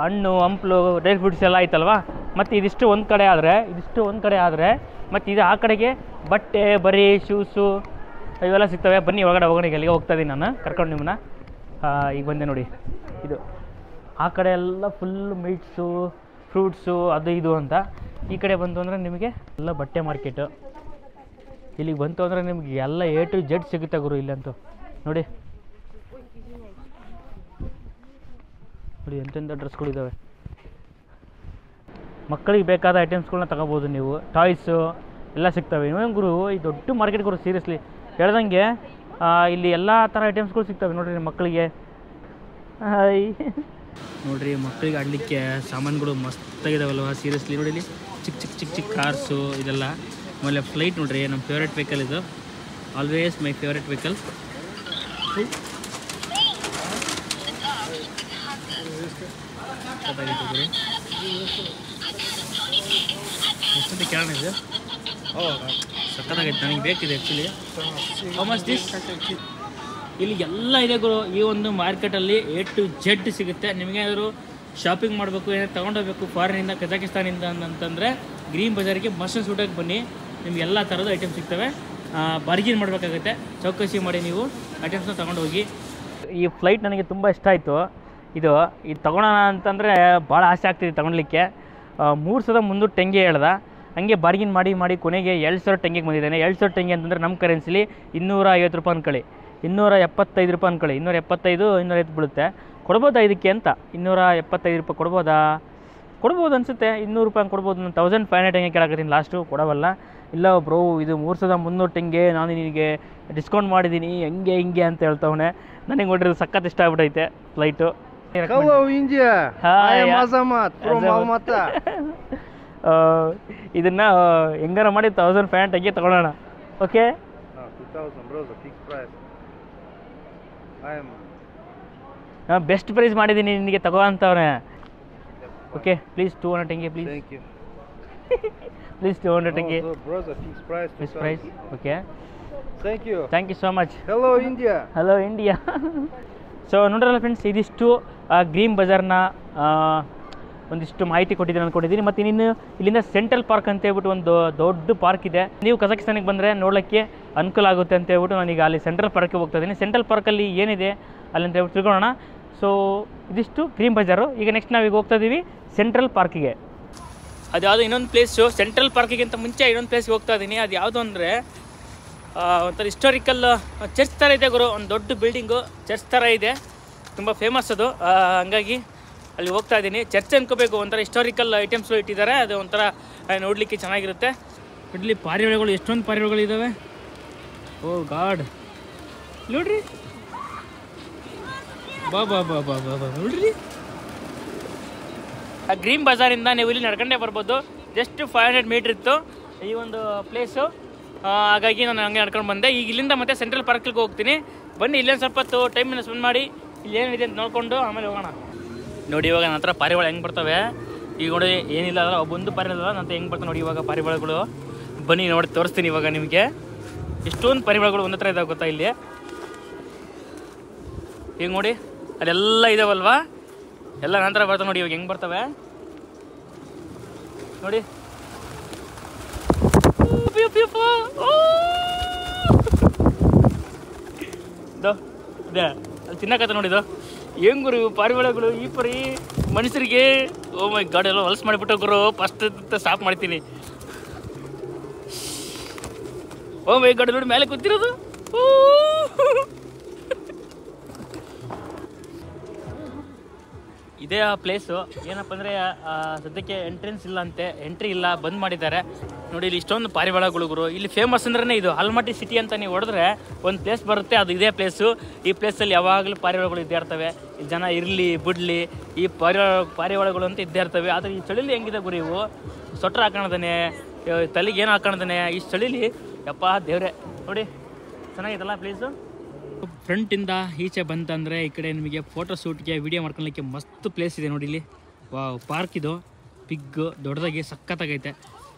ಹಣ್ಣು, ಹಂಪಲು, ಡ್ರೈ ಫ್ರೂಟ್ಸ್ ಎಲ್ಲ ಆಯ್ತಲ್ವಾ. ಮತ್ತು ಇದಿಷ್ಟು ಒಂದು ಕಡೆ ಆದರೆ ಮತ್ತು ಇದು ಆ ಕಡೆಗೆ ಬಟ್ಟೆ, ಬರೀ ಶೂಸು ಇವೆಲ್ಲ ಸಿಗ್ತವೆ. ಬನ್ನಿ ಒಳಗಡೆ ಅಲ್ಲಿಗೆ ಹೋಗ್ತಾ ಇದ್ದೀನಿ ನಾನು, ಕರ್ಕೊಂಡು ನಿಮ್ಮನ್ನ. ಈಗ ಬಂದೆ ನೋಡಿ, ಇದು ಆ ಕಡೆ ಎಲ್ಲ ಫುಲ್ ಮೀಟ್ಸು, ಫ್ರೂಟ್ಸು, ಅದು ಇದು ಅಂತ. ಈ ಕಡೆ ಬಂತು ಅಂದರೆ ನಿಮಗೆ ಎಲ್ಲ ಬಟ್ಟೆ ಮಾರ್ಕೆಟು. ಇಲ್ಲಿಗೆ ಬಂತು ಅಂದರೆ ನಿಮಗೆ ಎಲ್ಲ A to Z ಸಿಗುತ್ತೆ ಗುರು ಇಲ್ಲಂತೂ. ನೋಡಿ ಎಂತೆಂಥ ಡ್ರೆಸ್ಗಳಿದ್ದಾವೆ. ಮಕ್ಕಳಿಗೆ ಬೇಕಾದ ಐಟಮ್ಸ್ಗಳನ್ನ ತಗೋಬೋದು ನೀವು. ಟಾಯ್ಸು ಎಲ್ಲ ಸಿಗ್ತವೆ. ಇನ್ನೊಂದು ಗುರು, ಈ ದೊಡ್ಡ ಮಾರ್ಕೆಟ್ ಗುರು, ಸೀರಿಯಸ್ಲಿ ಹೇಳ್ದಂಗೆ ಇಲ್ಲಿ ಎಲ್ಲ ಥರ ಐಟಮ್ಸ್ಗಳು ಸಿಗ್ತವೆ ನೋಡಿರಿ ಮಕ್ಕಳಿಗೆ. ನೋಡಿರಿ ಮಕ್ಕಳಿಗೆ ಆಡಲಿಕ್ಕೆ ಸಾಮಾನುಗಳು ಮಸ್ತಾಗಿದಾವಲ್ವ, ಸೀರಿಯಸ್ಲಿ ನೋಡಿ. ಇಲ್ಲಿ ಚಿಕ್ಕ ಕಾರ್ಸು ಇದೆಲ್ಲ. ಆಮೇಲೆ ಫ್ಲೈಟ್ ನೋಡಿರಿ, ನಮ್ಮ ಫೇವ್ರೇಟ್ ವೆಹಿಕಲ್ ಇದು, ಆಲ್ವೇಸ್ ಮೈ ಫೇವ್ರೇಟ್ ವೆಹಿಕಲ್. ಎಷ್ಟಂತ ಕೇಳೋಣ ಇದು? ಸಕ್ಕತ್ತಾಗೈತೆ, ನನಗೆ ಬೇಕಿದೆ ಆ್ಯಕ್ಚುಲಿ. How much this? ಇಲ್ಲಿ ಎಲ್ಲ ಇದೆ ಗುರು. ಈ ಒಂದು ಮಾರ್ಕೆಟಲ್ಲಿ A to Z ಸಿಗುತ್ತೆ. ನಿಮಗೇನಾದರೂ ಶಾಪಿಂಗ್ ಮಾಡಬೇಕು, ಏನಾದ್ರು ತೊಗೊಂಡೋಗ್ಬೇಕು ಫಾರಿನಿಂದ, ಕಜಾಕಿಸ್ತಾನಿಂದ ಅಂತಂದರೆ ಗ್ರೀನ್ ಬಜಾರಿಗೆ ಮಸ್ತ್ ಸೂಟಾಗಿ ಬನ್ನಿ. ನಿಮ್ಗೆ ಎಲ್ಲ ಥರದ ಐಟಮ್ ಸಿಗ್ತವೆ. ಬಾರ್ಗಿನ್ ಮಾಡಬೇಕಾಗುತ್ತೆ, ಚೌಕಸಿ ಮಾಡಿ ನೀವು ಐಟಮ್ಸ್ನ ತೊಗೊಂಡು ಹೋಗಿ. ಈ ಫ್ಲೈಟ್ ನನಗೆ ತುಂಬ ಇಷ್ಟ ಆಯಿತು. ಇದು ತೊಗೊಳೋಣ ಅಂತಂದರೆ ಭಾಳ ಆಸೆ ಆಗ್ತಿದೆ ತೊಗೊಳ್ಲಿಕ್ಕೆ. 3,300 ಟೆಂಗೆ ಹೇಳ್ದ. ಹಂಗೆ ಬಾರ್ಗಿನ್ ಮಾಡಿ ಕೊನೆಗೆ 2,000 ಟೆಂಗೆಗೆ ಬಂದಿದ್ದಾನೆ. 2,000 ಟೆಂಗೆ ಅಂತಂದರೆ ನಮ್ಮ ಕರೆನ್ಸಿಲಿ 250 ರೂಪಾಯಿ ಅನ್ಕೊಳ್ಳಿ, 275 ರೂಪಾಯಿ ಅನ್ಕೊಳ್ಳಿ. 275 250 ಬೀಳುತ್ತೆ. ಕೊಡ್ಬೋದಾ ಇದಕ್ಕೆ ಅಂತ? 275 ರೂಪಾಯಿ ಕೊಡ್ಬೋದಾ? ಕೊಡ್ಬೋದು ಅನಿಸುತ್ತೆ, 200 ರೂಪಾಯಿ ಹಂಗೆ ಕೊಡ್ಬೋದು. ನಾನು 1500 ಹಂಗೆ ಕೇಳಕತ್ತೀನಿ, ಲಾಸ್ಟು ಕೊಡವಲ್ಲ. ಇಲ್ಲ ಬ್ರೋ ಇದು 3300 ಟಂಗೆ ನಾನು ನಿನಗೆ ಡಿಸ್ಕೌಂಟ್ ಮಾಡಿದ್ದೀನಿ ಹಂಗೆ ಹಿಂಗೆ ಅಂತ ಹೇಳ್ತವನೆ. ನನಗೆ ನೋಡ್ರಿ ಸಖತ್ ಇಷ್ಟ ಆಗ್ಬಿಟ್ಟೈತೆ flight. Hello, India. Hi, I am yeah. Azamat from Almaty. ಇದನ್ನು ಹೆಂಗಾರ ಮಾಡಿ 1500 ತಗೊಳ್ಳೋಣ. Okay, 2000, bro, the fixed price. I am. Best price ಮಾಡಿದ್ದೀನಿ ನಿನಗೆ ತಗೋ ಅಂತವ್ರೆ. Okay please 200 tenge please. Thank you. Please 200 tenge No, bro, the fixed price. Best price. Okay, Thank you. Thank you so much. Hello, India. Hello India. So ನೋಡ್ರಲ್ಲ friends, ಇದಿಷ್ಟು green ಬಜಾರ್ನ ಒಂದಿಷ್ಟು ಮಾಹಿತಿ ಕೊಟ್ಟಿದ್ದೀನಿ ಅಂದ್ಕೊಂಡಿದ್ದೀನಿ. ಮತ್ತು ಇನ್ನೇನು ಇಲ್ಲಿಂದ ಸೆಂಟ್ರಲ್ ಪಾರ್ಕ್ ಅಂತ ಹೇಳ್ಬಿಟ್ಟು ಒಂದು ದೊಡ್ಡ ಪಾರ್ಕ್ ಇದೆ. ನೀವು ಕಜಕಿಸ್ತಾನಿಗೆ ಬಂದರೆ ನೋಡೋಕ್ಕೆ ಅನುಕೂಲ ಆಗುತ್ತೆ ಅಂತ ಹೇಳ್ಬಿಟ್ಟು ನಾನೀಗ ಅಲ್ಲಿ ಸೆಂಟ್ರಲ್ ಪಾರ್ಕ್ಗೆ ಹೋಗ್ತಾ ಇದ್ದೀನಿ. ಸೆಂಟ್ರಲ್ ಪಾರ್ಕಲ್ಲಿ ಏನಿದೆ ಅಲ್ಲಿ ಅಂತ ಹೇಳ್ಬಿಟ್ಟು ತಿಳ್ಕೊಳ್ಳೋಣ. ಸೊ ಇದಿಷ್ಟು ಗ್ರೀನ್ ಬಜಾರು. ಈಗ ನೆಕ್ಸ್ಟ್ ನಾವೀಗ ಹೋಗ್ತಾ ಇದ್ದೀವಿ ಸೆಂಟ್ರಲ್ ಪಾರ್ಕಿಗೆ. ಅದು ಯಾವುದೋ ಇನ್ನೊಂದು ಪ್ಲೇಸು, ಸೆಂಟ್ರಲ್ ಪಾರ್ಕಿಗಿಂತ ಮುಂಚೆ ಇನ್ನೊಂದು ಪ್ಲೇಸ್ಗೆ ಹೋಗ್ತಾ ಇದ್ದೀನಿ. ಅದು ಯಾವುದು ಅಂದರೆ ಒಂಥರ ಹಿಸ್ಟಾರಿಕಲ್ ಚರ್ಚ್ ಥರ ಇದೆ ಗುರು. ಒಂದು ದೊಡ್ಡ ಬಿಲ್ಡಿಂಗು ಚರ್ಚ್ ಥರ ಇದೆ, ತುಂಬ ಫೇಮಸ್ ಅದು. ಹಂಗಾಗಿ ಅಲ್ಲಿ ಹೋಗ್ತಾ ಇದ್ದೀನಿ. ಚರ್ಚ್ ಅನ್ಕೋಬೇಕು, ಒಂಥರ ಹಿಸ್ಟಾರಿಕಲ್ ಐಟಮ್ಸ್ಗಳು ಇಟ್ಟಿದ್ದಾರೆ. ಅದು ಒಂಥರ ನೋಡಲಿಕ್ಕೆ ಚೆನ್ನಾಗಿರುತ್ತೆ. ಇಲ್ಲಿ ಪಾರಿವಾಳಗಳು, ಎಷ್ಟೊಂದು ಪಾರಿವಾಳಗಳು ಇದ್ದಾವೆ. ಓ ಗಾಡ್, ನೋಡ್ರಿ, ಬಾ ಬಾ ಬಾ ಬಾ ಬಾ ಬಾ ನೋಡ್ರಿ. ಆ ಗ್ರೀನ್ ಬಜಾರಿಂದ ನೀವು ಇಲ್ಲಿ ನಡ್ಕೊಂಡೇ ಬರ್ಬೋದು. ಜಸ್ಟ್ 500 ಮೀಟ್ರ್ ಇತ್ತು ಈ ಒಂದು ಪ್ಲೇಸು. ಹಾಗಾಗಿ ನಾನು ಹಂಗೆ ನಡ್ಕೊಂಡು ಬಂದೆ. ಈಗ ಇಲ್ಲಿಂದ ಮತ್ತೆ ಸೆಂಟ್ರಲ್ ಪಾರ್ಕಿಗೆ ಹೋಗ್ತೀನಿ. ಬನ್ನಿ, ಇಲ್ಲೊಂದು ಸ್ವಲ್ಪ ಹೊತ್ತು ಟೈಮನ್ನು ಸ್ಪೆಂಡ್ ಮಾಡಿ ಇಲ್ಲಿ ಏನಿದೆ ಅಂತ ನೋಡಿಕೊಂಡು ಆಮೇಲೆ ಹೋಗೋಣ. ನೋಡಿ ಇವಾಗ ನನ್ನ ಹತ್ರ ಪಾರಿವಾಳ ಹೆಂಗೆ ಬರ್ತವೆ. ಈಗ ನೋಡಿ ಏನಿಲ್ಲ ಅಲ್ಲ, ಒಂದು ಪಾರಿವಾಳ ನನ್ನ ಹತ್ರ ಹೆಂಗೆ ಬರ್ತವೆ ನೋಡಿ ಇವಾಗ ಪಾರಿವಾಳಗಳು. ಬನ್ನಿ ನೋಡಿ ತೋರಿಸ್ತೀನಿ ಇವಾಗ ನಿಮಗೆ. ಎಷ್ಟೊಂದು ಪಾರಿವಾಳಗಳು ಒಂದೇ ಥರ ಇದಾವೆ ಗೊತ್ತಾ ಇಲ್ಲಿ. ಈಗ ನೋಡಿ ಅಲ್ಲೆಲ್ಲ ಇದಾವಲ್ವಾ, ಎಲ್ಲ ನನ್ನ ಹತ್ರ ಬರ್ತವೆ ನೋಡಿ ಇವಾಗ ಹೆಂಗೆ ಬರ್ತವೆ ನೋಡಿ. ಇದೆ ಅಲ್ಲಿ ತಿನ್ನಕತ್ತ ನೋಡಿದು ಹೆಂಗುರು ಪಾರಿವಾಳಗಳು. ಈ ಪರಿ ಮನುಷ್ಯರಿಗೆ ಓ ಮೈ ಗಾಡ್ ಎಲ್ಲ ಹೊಲಸು ಮಾಡಿಬಿಟ್ಟು ಗುರು. ಫಸ್ಟ್ ಸ್ಟಾಪ್ ಮಾಡ್ತೀನಿ. ಓ ಮೈ ಗಾಡ್ ನೋಡಿ ಮೇಲೆ ಕೂತಿರೋದು. ಇದೇ ಆ ಪ್ಲೇಸು. ಏನಪ್ಪ ಅಂದರೆ ಸದ್ಯಕ್ಕೆ ಎಂಟ್ರೆನ್ಸ್ ಇಲ್ಲ ಅಂತೆ, ಎಂಟ್ರಿ ಇಲ್ಲ, ಬಂದ್ ಮಾಡಿದ್ದಾರೆ. ನೋಡಿ ಇಲ್ಲಿ ಇಷ್ಟೊಂದು ಪಾರಿವಾಳಗಳು ಗುರು. ಇಲ್ಲಿ ಫೇಮಸ್ ಅಂದ್ರೆ ಇದು ಆಲ್ಮಟಿ ಸಿಟಿ ಅಂತ ನೀವು ಹೊಡೆದ್ರೆ ಒಂದು ಪ್ಲೇಸ್ ಬರುತ್ತೆ, ಅದು ಇದೇ ಪ್ಲೇಸು. ಈ ಪ್ಲೇಸಲ್ಲಿ ಯಾವಾಗಲೂ ಪಾರಿವಾಳಗಳು ಇದ್ದೇ ಇರ್ತವೆ. ಇಲ್ಲಿ ಜನ ಇರಲಿ ಬಿಡಲಿ ಈ ಪಾರಿವಾಳಗಳು ಅಂತ ಇದ್ದೇ ಇರ್ತವೆ. ಆದರೆ ಈ ಚಳಿಲಿ ಹೆಂಗಿದೆ ಗುರು, ಇವು ಸ್ವೆಟ್ರ್ ಹಾಕೋಣದಾನೆ, ತಲೆಗೆ ಏನು ಹಾಕೋಣದಾನೆ ಈ ಚಳಿಲಿ. ಯಪ್ಪ ದೇವ್ರೆ, ನೋಡಿ ಚೆನ್ನಾಗಿತ್ತಲ್ಲ ಪ್ಲೇಸು. ಫ್ರಂಟಿಂದ ಈಚೆ ಬಂತಂದರೆ ಈ ಕಡೆ ನಿಮಗೆ ಫೋಟೋ ಶೂಟ್ಗೆ ವಿಡಿಯೋ ಮಾಡ್ಕೊಳ್ಳಿಕ್ಕೆ ಮಸ್ತ್ ಪ್ಲೇಸ್ ಇದೆ ನೋಡಿ. ಇಲ್ಲಿ ವಾವ್, ಪಾರ್ಕ್ ಇದು ಬಿಗ್ ದೊಡ್ಡದಾಗಿ ಸಖತ್ತಾಗೈತೆ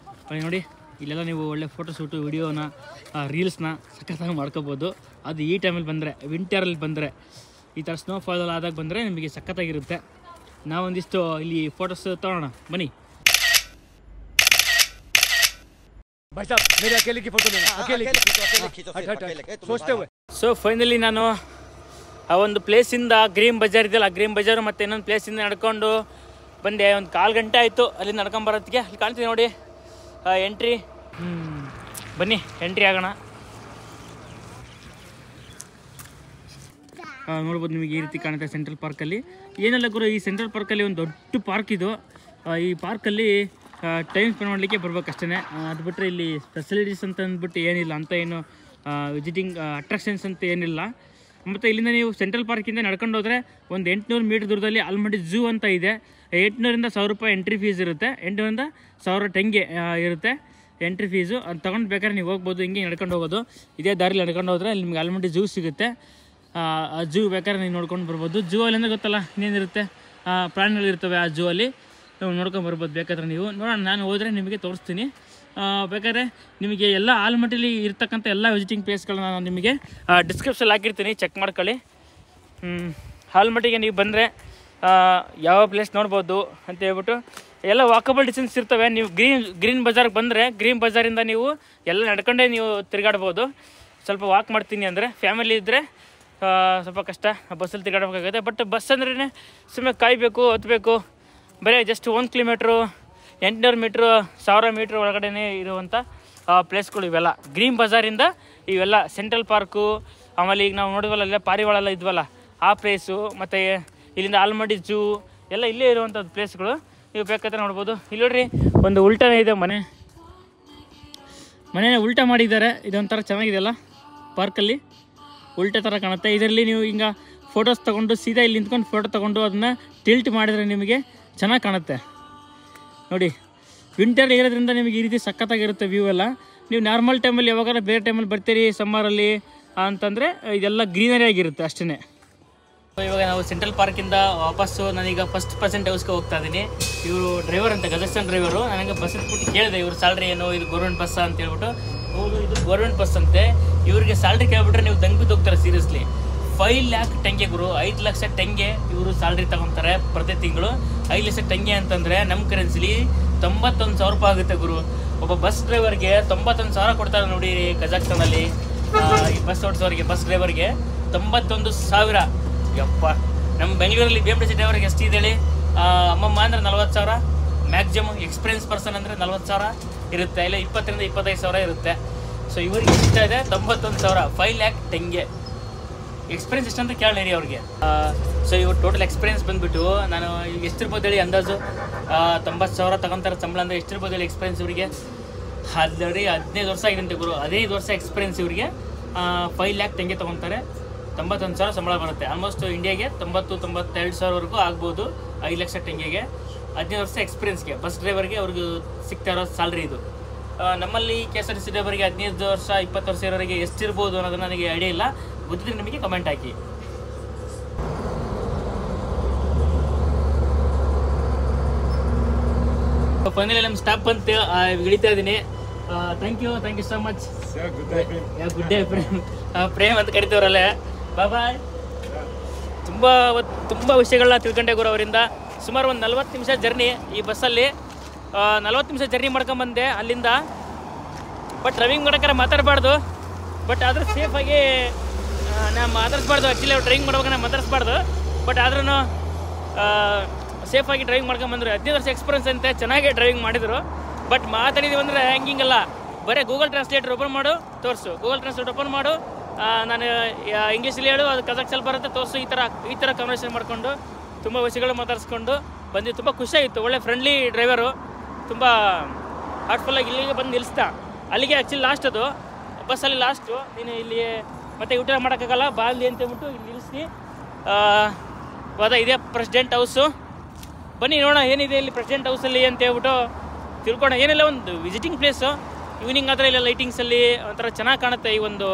ನೋಡಿ. ಇಲ್ಲೆಲ್ಲ ನೀವು ಒಳ್ಳೆ ಫೋಟೋ ಶೂಟು ವಿಡಿಯೋನ ರೀಲ್ಸ್ನ ಸಖತ್ತಾಗಿ ಮಾಡ್ಕೋಬೋದು. ಅದು ಈ ಟೈಮಲ್ಲಿ ಬಂದರೆ, ವಿಂಟರಲ್ಲಿ ಬಂದರೆ, ಈ ಥರ ಸ್ನೋಫಾಲ್ ಎಲ್ಲ ಆದಾಗ ಬಂದರೆ ನಿಮಗೆ ಸಖತ್ತಾಗಿರುತ್ತೆ. ನಾವೊಂದಿಷ್ಟು ಇಲ್ಲಿ ಫೋಟೋಸ್ ತೊಗೊಳ್ಳೋಣ ಬನ್ನಿ. ಸೊ ಫೈನಲಿ ನಾನು ಆ ಒಂದು ಪ್ಲೇಸಿಂದ ಗ್ರೀನ್ ಬಜಾರ್ ಇದೆಯಲ್ಲ, ಗ್ರೀನ್ ಬಜಾರು ಮತ್ತು ಇನ್ನೊಂದು ಪ್ಲೇಸಿಂದ ನಡ್ಕೊಂಡು ಬಂದೆ. ಒಂದು 1/4 ಗಂಟೆ ಆಯಿತು ಅಲ್ಲಿ ನಡ್ಕೊಂಬರೋದಕ್ಕೆ. ಅಲ್ಲಿ ಕಾಣ್ತೀವಿ ನೋಡಿ ಎಂಟ್ರಿ. ಬನ್ನಿ ಎಂಟ್ರಿ ಆಗೋಣ. ನೋಡ್ಬೋದು ನಿಮಗೆ ಈ ರೀತಿ ಕಾಣುತ್ತೆ ಸೆಂಟ್ರಲ್ ಪಾರ್ಕಲ್ಲಿ. ಏನೆಲ್ಲ ಗುರು, ಈ ಸೆಂಟ್ರಲ್ ಪಾರ್ಕಲ್ಲಿ ಒಂದು ದೊಡ್ಡ ಪಾರ್ಕ್ ಇದು. ಈ ಪಾರ್ಕಲ್ಲಿ ಟೈಮ್ ಸ್ಪೆಂಡ್ ಮಾಡಲಿಕ್ಕೆ ಬರ್ಬೇಕಷ್ಟೇ. ಅದು ಬಿಟ್ಟರೆ ಇಲ್ಲಿ ಫೆಸಿಲಿಟೀಸ್ ಅಂತ ಅಂದ್ಬಿಟ್ಟು ಏನಿಲ್ಲ, ಅಂತ ಏನು ವಿಸಿಟಿಂಗ್ ಅಟ್ರಾಕ್ಷನ್ಸ್ ಅಂತ ಏನಿಲ್ಲ. ಮತ್ತು ಇಲ್ಲಿಂದ ನೀವು ಸೆಂಟ್ರಲ್ ಪಾರ್ಕಿಂದ ನಡ್ಕೊಂಡು ಹೋದರೆ ಒಂದು 800 ಮೀಟರ್ ದೂರದಲ್ಲಿ ಆಲ್ಮಟಿ ಝೂ ಅಂತ ಇದೆ. 800ರಿಂದ 1000 ರೂಪಾಯಿ ಎಂಟ್ರಿ ಫೀಸ್ ಇರುತ್ತೆ. 800ರಿಂದ 1000 ಟಂಗೆ ಇರುತ್ತೆ ಎಂಟ್ರಿ ಫೀಸು. ಅದು ತೊಗೊಂಡು ಬೇಕಾದ್ರೆ ನೀವು ಹೋಗ್ಬೋದು, ಹಿಂಗೆ ನಡ್ಕೊಂಡು ಹೋಗೋದು. ಇದೇ ದಾರಿಲಿ ನಡ್ಕೊಂಡು ಹೋದರೆ ಅಲ್ಲಿ ನಿಮಗೆ ಆಲ್ಮಟಿ ಝೂ ಸಿಗುತ್ತೆ. ಆ ಝೂ ಬೇಕಾದ್ರೆ ನೀವು ನೋಡ್ಕೊಂಡು ಬರ್ಬೋದು. ಝೂ ಅಲ್ಲಿ ಅಂದರೆ ಗೊತ್ತಲ್ಲ ಇನ್ನೇನಿರುತ್ತೆ, ಪ್ರಾಣಿಗಳಿರ್ತವೆ ಆ ಝೂ ಅಲ್ಲಿ, ನೋಡ್ಕೊಂಡು ಬರ್ಬೋದು ಬೇಕಾದ್ರೆ ನೀವು. ನೋಡೋಣ, ನಾನು ಹೋದರೆ ನಿಮಗೆ ತೋರಿಸ್ತೀನಿ. ಬೇಕಾದ್ರೆ ನಿಮಗೆ ಎಲ್ಲ ಆಲ್ಮಟ್ಟಿಲಿ ಇರ್ತಕ್ಕಂಥ ಎಲ್ಲ ವಿಸಿಟಿಂಗ್ ಪ್ಲೇಸ್ಗಳನ್ನ ನಾನು ನಿಮಗೆ ಡಿಸ್ಕ್ರಿಪ್ಷನ್ ಹಾಕಿರ್ತೀನಿ, ಚೆಕ್ ಮಾಡ್ಕೊಳ್ಳಿ. ಆಲ್ಮಟ್ಟಿಗೆ ನೀವು ಬಂದರೆ ಯಾವ ಪ್ಲೇಸ್ ನೋಡ್ಬೋದು ಅಂತ ಹೇಳ್ಬಿಟ್ಟು ಎಲ್ಲ ವಾಕಬಲ್ ಡಿಸ್ಟೆನ್ಸ್ ಇರ್ತವೆ. ನೀವು ಗ್ರೀನ್ ಬಜಾರ್ಗೆ ಬಂದರೆ ಗ್ರೀನ್ ಬಜಾರಿಂದ ನೀವು ಎಲ್ಲ ನಡ್ಕೊಂಡೇ ನೀವು ತಿರುಗಾಡ್ಬೋದು. ಸ್ವಲ್ಪ ವಾಕ್ ಮಾಡ್ತೀನಿ ಅಂದರೆ, ಫ್ಯಾಮಿಲಿ ಇದ್ದರೆ ಸ್ವಲ್ಪ ಕಷ್ಟ, ಬಸ್ಸಲ್ಲಿ ತಿರುಗಾಡಬೇಕಾಗುತ್ತೆ. ಬಟ್ ಬಸ್ ಅಂದ್ರೆ ಸುಮ್ಮನೆ ಕಾಯಬೇಕು, ಹತ್ತಬೇಕು. ಬರೀ ಜಸ್ಟ್ 1 ಕಿಲೋಮೀಟ್ರು, 800 ಮೀಟ್ರು, 1000 ಮೀಟ್ರ್ ಒಳಗಡೆ ಇರುವಂಥ ಪ್ಲೇಸ್ಗಳು ಇವೆಲ್ಲ. ಗ್ರೀನ್ ಬಜಾರಿಂದ ಇವೆಲ್ಲ ಸೆಂಟ್ರಲ್ ಪಾರ್ಕು, ಆಮೇಲೆ ಈಗ ನಾವು ನೋಡಿದ್ವಲ್ಲ ಎಲ್ಲ ಪಾರಿವಾಳ ಇದ್ವಲ್ಲ ಆ ಪ್ಲೇಸು, ಮತ್ತು ಇಲ್ಲಿಂದ ಆಲ್ಮಡಿ ಝೂ ಎಲ್ಲ ಇಲ್ಲೇ ಇರುವಂಥದ್ದು ಪ್ಲೇಸ್ಗಳು. ನೀವು ಬೇಕಾದ್ರೆ ನೋಡ್ಬೋದು. ಇಲ್ಲಿ ನೋಡ್ರಿ ಒಂದು ಉಲ್ಟನೇ ಇದೆ ಮನೆ ಉಲ್ಟಾ ಮಾಡಿದ್ದಾರೆ. ಇದೊಂಥರ ಚೆನ್ನಾಗಿದೆಯಲ್ಲ, ಪಾರ್ಕಲ್ಲಿ ಉಲ್ಟಾ ಥರ ಕಾಣುತ್ತೆ. ಇದರಲ್ಲಿ ನೀವು ಹಿಂಗೆ ಫೋಟೋಸ್ ತೊಗೊಂಡು ಸೀದಾ ಇಲ್ಲಿ ನಿಂತ್ಕೊಂಡು ಫೋಟೋ ತೊಗೊಂಡು ಅದನ್ನು ಟಿಲ್ಟ್ ಮಾಡಿದರೆ ನಿಮಗೆ ಚೆನ್ನಾಗಿ ಕಾಣುತ್ತೆ ನೋಡಿ. ವಿಂಟರ್ ಇರೋದ್ರಿಂದ ನಿಮಗೆ ಈ ರೀತಿ ಸಖತ್ತಾಗಿರುತ್ತೆ ವ್ಯೂ ಎಲ್ಲ. ನೀವು ನಾರ್ಮಲ್ ಟೈಮಲ್ಲಿ ಯಾವಾಗಾರ ಬೇರೆ ಟೈಮಲ್ಲಿ ಬರ್ತೀರಿ ಸಮ್ಮರಲ್ಲಿ ಅಂತಂದರೆ ಇದೆಲ್ಲ ಗ್ರೀನರಿ ಆಗಿರುತ್ತೆ ಅಷ್ಟೇ. ಇವಾಗ ನಾವು ಸೆಂಟ್ರಲ್ ಪಾರ್ಕಿಂದ ವಾಪಸ್ಸು ನಾನೀಗ ಫಸ್ಟ್ ಪರ್ಸೆಂಟ್ ಹೌಸ್ಗೆ ಹೋಗ್ತಾ ಇದ್ದೀನಿ. ಇವರು ಡ್ರೈವರ್ ಅಂತ, ಗಜಸ್ತಾನ್ ಡ್ರೈವರು. ನನಗೆ ಬಸ್ ಬಿಟ್ಟು ಕೇಳಿದೆ ಇವ್ರ ಸ್ಯಾಲ್ರಿ ಏನು, ಇದು ಗೌರ್ಮೆಂಟ್ ಬಸ್ಸಾ ಅಂತ ಹೇಳ್ಬಿಟ್ಟು. ಹೌದು, ಇದು ಗೌರ್ಮೆಂಟ್ ಬಸ್ ಅಂತೆ. ಇವ್ರಿಗೆ ಸ್ಯಾಲ್ರಿ ಕೇಳ್ಬಿಟ್ರೆ ನೀವು ದಂಗ್ಬಿದ್ದು ಹೋಗ್ತಾರೆ ಸೀರಿಯಸ್ಲಿ. 5 ಲಕ್ಷ ಟೆಂಗೆ ಗುರು, 5 ಲಕ್ಷ ಟೆಂಗೆ ಇವರು ಸ್ಯಾಲ್ರಿ ತಗೊತಾರೆ ಪ್ರತಿ ತಿಂಗಳು. 5 ಲಕ್ಷ ಟೆಂಗೆ ಅಂತಂದರೆ ನಮ್ಮ ಕರೆನ್ಸಿಲಿ 91,000 ರೂಪಾಯಿ ಆಗುತ್ತೆ ಗುರು. ಒಬ್ಬ ಬಸ್ ಡ್ರೈವರ್ಗೆ 91,000 ಕೊಡ್ತಾರೆ ನೋಡಿ ಕಜಾಕ್ಸ್ತಾನಲ್ಲಿ. ಈ ಬಸ್ ಓಡಿಸೋರಿಗೆ, ಬಸ್ ಡ್ರೈವರ್ಗೆ 91,000. ಯಪ್ಪ, ನಮ್ಮ ಬೆಂಗಳೂರಲ್ಲಿ BMTC ಡ್ರೈವರ್ಗೆ ಎಷ್ಟು ಇದೆ ಹೇಳಿ? ಅಮ್ಮಮ್ಮ ಅಂದರೆ 40,000, ಮ್ಯಾಕ್ಸಿಮಮ್ ಎಕ್ಸ್ಪೀರಿಯನ್ಸ್ ಪರ್ಸನ್ ಅಂದರೆ 40,000 ಇರುತ್ತೆ, ಇಲ್ಲ 20,000 ರಿಂದ 25,000 ಇರುತ್ತೆ. ಸೊ ಇವರಿಗೆ ಇಷ್ಟ ಇದೆ 91,000, 5 ಲ್ಯಾಕ್ ಟೆಂಗೆ. ಎಕ್ಸ್ಪೀರಿಯನ್ಸ್ ಎಷ್ಟಂತ ಕೇಳಿ ಅವ್ರಿಗೆ. ಸೊ ಇವ್ರು ಟೋಟಲ್ ಎಕ್ಸ್ಪೀರಿಯನ್ಸ್ ಬಂದುಬಿಟ್ಟು ನಾನು ಈಗ ಎಷ್ಟಿರ್ಬೋದು ಹೇಳಿ ಅಂದಾಜು 90,000 ತಗೊಂತಾರೆ ಸಂಬಳ ಅಂದರೆ ಎಷ್ಟಿರ್ಬೋದು ಹೇಳಿ ಎಕ್ಸ್ಪೀರಿಯನ್ಸ್ ಇವರಿಗೆ? ಆಲ್ರೆಡಿ 15 ವರ್ಷ ಆಗಿದಂತೆ ಗುರು. 15 ವರ್ಷ ಎಕ್ಸ್ಪೀರಿಯನ್ಸ್ ಇವರಿಗೆ 5 ಲ್ಯಾಕ್ ಟೆಂಗೆ ತೊಗೊತಾರೆ. 91,000 ಸಂಬಳ ಬರುತ್ತೆ. ಆಲ್ಮೋಸ್ಟ್ ಇಂಡಿಯಾಗೆ 90,000-92,000ವರೆಗೂ ಆಗ್ಬೋದು 5 ಲಕ್ಷ ಟೆಂಗೆಗೆ. 15 ವರ್ಷ ಎಕ್ಸ್ಪೀರಿಯನ್ಸ್ಗೆ ಬಸ್ ಡ್ರೈವರ್ಗೆ ಅವ್ರಿಗೆ ಸಿಗ್ತಾ ಇರೋ ಸ್ಯಾಲ್ರಿ ಇದು. ನಮ್ಮಲ್ಲಿ KSRTC ಡ್ರೈವರ್ಗೆ 15 ವರ್ಷ 20 ವರ್ಷ ಇರೋರಿಗೆ ಎಷ್ಟಿರ್ಬೋದು ಅನ್ನೋದು ನನಗೆ ಐಡಿಯಾ ಇಲ್ಲ. ಗೊತ್ತಿದ್ರೆ ನಿಮಗೆ ಕಮೆಂಟ್ ಹಾಕಿ. ಫೈನಲಿ ನಮ್ಮ ಸ್ಟಾಪ್ ಬಂತು, ಇಳಿತಾ ಇದ್ದೀನಿ. Thank you so much. Good day Prem ಅಂತ ಕರಿತೇವ್ರಲ್ಲೇ. ಬಾಯ್. ತುಂಬ ವಿಷಯಗಳನ್ನ ತಿಳ್ಕೊಂಡೆ ಗುರು ಅವರಿಂದ. ಸುಮಾರು ಒಂದು 40 ನಿಮಿಷ ಜರ್ನಿ ಈ ಬಸ್ಸಲ್ಲಿ. 40 ನಿಮಿಷ ಜರ್ನಿ ಮಾಡ್ಕೊಂಬಂದೆ ಅಲ್ಲಿಂದ. ಬಟ್ ಡ್ರೈವಿಂಗ್ ಮಾಡೋಕ್ಕಾರೆ ಮಾತಾಡಬಾರ್ದು, ಬಟ್ ಆದರೂ ಸೇಫಾಗಿ ನಾವು ಮಾತಾಡಿಸ್ಬಾರ್ದು. ಆ್ಯಕ್ಚುಲಿ ಅವ್ರು ಡ್ರೈವಿಂಗ್ ಮಾಡ್ಬೇಕಾದ್ರೆ ಮಾತಾಡಿಸ್ಬಾರ್ದು, ಬಟ್ ಆದ್ರೂ ಸೇಫಾಗಿ ಡ್ರೈವಿಂಗ್ ಮಾಡ್ಕೊಂಬಂದ್ರು. 15 ವರ್ಷ ಎಕ್ಸ್ಪೀರಿಯನ್ಸ್ ಅಂತೆ, ಚೆನ್ನಾಗೇ ಡ್ರೈವಿಂಗ್ ಮಾಡಿದರು. ಬಟ್ ಮಾತಾಡಿದ್ದೀವಿ ಅಂದರೆ ಹಂಗಿಂಗಲ್ಲ, ಬರೀ ಗೂಗಲ್ ಟ್ರಾನ್ಸ್ಲೇಟರ್ ಓಪನ್ ಮಾಡು ತೋರಿಸು, ಗೂಗಲ್ ಟ್ರಾನ್ಸ್ಲೇಟ್ ಓಪನ್ ಮಾಡು, ನಾನು ಇಂಗ್ಲೀಷಲ್ಲಿ ಹೇಳು, ಅದು ಕಜಾಕ್ಸಲ್ಲಿ ಬರುತ್ತೆ ತೋರಿಸು, ಈ ಥರ ಕನ್ವರ್ಸೇಷನ್ ಮಾಡಿಕೊಂಡು ತುಂಬ ವಿಷಯಗಳು ಮಾತಾಡಿಸ್ಕೊಂಡು ಬಂದು ತುಂಬ ಖುಷಿಯಾಗಿತ್ತು. ಒಳ್ಳೆ ಫ್ರೆಂಡ್ಲಿ ಡ್ರೈವರು, ತುಂಬ ಹಾರ್ಟ್ಫುಲ್ಲಾಗಿ ಇಲ್ಲಿಗೆ ಬಂದು ನಿಲ್ಲಿಸ್ತಾ. ಅಲ್ಲಿಗೆ ಆ್ಯಕ್ಚುಲಿ ಲಾಸ್ಟ್ ಅದು ಬಸ್ಸಲ್ಲಿ ಲಾಸ್ಟು. ನೀನು ಇಲ್ಲಿ ಮತ್ತೆ ಊಟ ಮಾಡೋಕ್ಕಾಗಲ್ಲ ಬಾಲ್ದಿ ಅಂತೇಳ್ಬಿಟ್ಟು ಇಲ್ಲಿ ನಿಲ್ಲಿಸಿ. ಇದೇ ಪ್ರೆಸಿಡೆಂಟ್ ಹೌಸು. ಬನ್ನಿ ನೋಡೋಣ ಏನಿದೆ ಇಲ್ಲಿ ಪ್ರೆಸಿಡೆಂಟ್ ಹೌಸಲ್ಲಿ ಅಂತ ಹೇಳ್ಬಿಟ್ಟು ತಿಳ್ಕೊಳ್ಳೋಣ. ಏನೆಲ್ಲ ಒಂದು ವಿಸಿಟಿಂಗ್ ಪ್ಲೇಸು. ಈವ್ನಿಂಗ್ ಆದರೆ ಇಲ್ಲ ಲೈಟಿಂಗ್ಸಲ್ಲಿ ಒಂಥರ ಚೆನ್ನಾಗಿ ಕಾಣುತ್ತೆ. ಈ ಒಂದು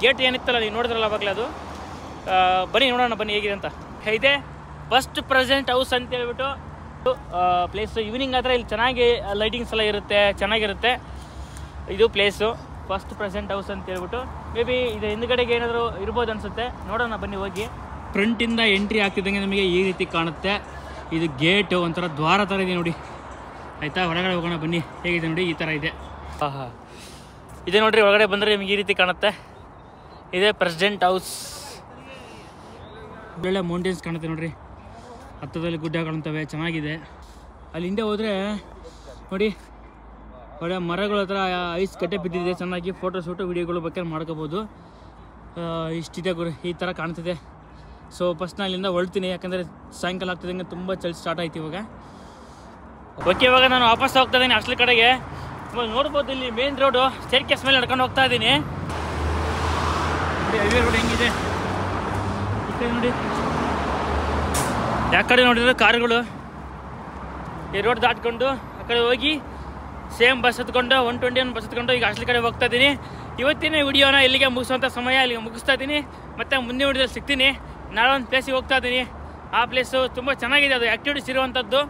ಗೇಟ್ ಏನಿತ್ತಲ್ಲ ನೀವು ನೋಡಿದ್ರಲ್ಲ ಅವಾಗಲೇ ಅದು. ಬನ್ನಿ ನೋಡೋಣ ಬನ್ನಿ ಹೇಗಿದೆ ಅಂತ. ಇದೆ ಫಸ್ಟ್ ಪ್ರೆಸಿಡೆಂಟ್ ಹೌಸ್ ಅಂತ ಹೇಳ್ಬಿಟ್ಟು ಪ್ಲೇಸು. ಈವ್ನಿಂಗ್ ಆದರೆ ಇಲ್ಲಿ ಚೆನ್ನಾಗಿ ಲೈಟಿಂಗ್ಸ್ ಎಲ್ಲ ಇರುತ್ತೆ, ಚೆನ್ನಾಗಿರುತ್ತೆ. ಇದು ಪ್ಲೇಸು ಫಸ್ಟ್ ಪ್ರೆಸಿಡೆಂಟ್ ಹೌಸ್ ಅಂತ ಹೇಳ್ಬಿಟ್ಟು. ಮೇ ಬಿ ಇದು ಹಿಂದ್ಗಡೆಗೆ ಏನಾದರೂ ಇರ್ಬೋದು ಅನಿಸುತ್ತೆ, ನೋಡೋಣ ಬನ್ನಿ ಹೋಗಿ. ಫ್ರಂಟಿಂದ ಎಂಟ್ರಿ ಆಗ್ತಿದ್ದಂಗೆ ನಮಗೆ ಈ ರೀತಿ ಕಾಣುತ್ತೆ. ಇದು ಗೇಟು ಒಂಥರ ದ್ವಾರ ಥರ ಇದೆ ನೋಡಿ, ಆಯಿತಾ? ಒಳಗಡೆ ಹೋಗೋಣ ಬನ್ನಿ, ಹೇಗಿದೆ ನೋಡಿ, ಈ ಥರ ಇದೆ. ಇದೆ ನೋಡಿರಿ, ಒಳಗಡೆ ಬಂದರೆ ನಿಮಗೆ ಈ ರೀತಿ ಕಾಣುತ್ತೆ. ಇದೇ ಪ್ರೆಸಿಡೆಂಟ್ ಹೌಸ್. ಒಳ್ಳೆ ಮೌಂಟೇನ್ಸ್ ಕಾಣುತ್ತೆ ನೋಡಿರಿ, ಹತ್ತದಲ್ಲಿ ಗುಡ್ಡ ಕಾಣುತ್ತವೆ, ಚೆನ್ನಾಗಿದೆ. ಅಲ್ಲಿ ಹಿಂದೆ ಹೋದರೆ ನೋಡಿ ಒಳ್ಳೆ ಮರಗಳ ಹತ್ರ ಐಸ್ ಕಟ್ಟೆ ಬಿದ್ದಿದೆ, ಚೆನ್ನಾಗಿ ಫೋಟೋ ಶೂಟು ವೀಡಿಯೋಗಳು ಬೇಕಾದ್ರೆ ಮಾಡ್ಕೋಬೋದು. ಇಷ್ಟಿದೆ ಗುರು, ಈ ಥರ ಕಾಣ್ತಿದೆ. ಸೊ ಫಸ್ಟ್ ನಾನು ಇಲ್ಲಿಂದ ಹೊಳ್ತೀನಿ, ಯಾಕಂದರೆ ಸಾಯಂಕಾಲ ಆಗ್ತಿದ್ದಂಗೆ ತುಂಬ ಚಳಿ ಸ್ಟಾರ್ಟ್ ಆಯ್ತು ಇವಾಗ. ಓಕೆ, ಇವಾಗ ನಾನು ವಾಪಸ್ ಹೋಗ್ತಾ ಇದ್ದೀನಿ ಹಾಸ್ಟೆಲ್ ಕಡೆಗೆ. ಇವಾಗ ನೋಡ್ಬೋದು ಇಲ್ಲಿ ಮೇನ್ ರೋಡು, ಸ್ಟೇರ್ ಕೇಸ್ ಮೇಲೆ ನಡ್ಕೊಂಡು ಹೋಗ್ತಾ ಇದ್ದೀನಿ. ಹೈವೇ ರೋಡ್ ಹೆಂಗಿದೆ ಈ ಕಡೆ ನೋಡಿ, ಯಾವ ಕಡೆ ನೋಡಿದ್ರೆ ಕಾರುಗಳು. ಈ ರೋಡ್ ದಾಟ್ಕೊಂಡು ಆ ಕಡೆ ಹೋಗಿ ಸೇಮ್ ಬಸ್ ಹತ್ಕೊಂಡು 121 ಬಸ್ ಹತ್ಕೊಂಡು ಈಗ ಹಾಸ್ಟೆಲ್ ಕಡೆ ಹೋಗ್ತಾ ಇದ್ದೀನಿ. ಇವತ್ತಿನ ವಿಡಿಯೋನ ಇಲ್ಲಿಗೆ ಮುಗಿಸುವಂಥ ಸಮಯ, ಇಲ್ಲಿಗೆ ಮುಗಿಸ್ತಾ ಇದ್ದೀನಿ. ಮತ್ತು ಮುಂದಿನ ವಿಡಿಯೋದಲ್ಲಿ ಸಿಗ್ತೀನಿ. ನಾಳೆ ಒಂದು ಪ್ಲೇಸಿಗೆ ಹೋಗ್ತಾ ಇದ್ದೀನಿ. ಆ ಪ್ಲೇಸು ತುಂಬ ಚೆನ್ನಾಗಿದೆ, ಅದು ಆ್ಯಕ್ಟಿವಿಟೀಸ್ ಇರುವಂಥದ್ದು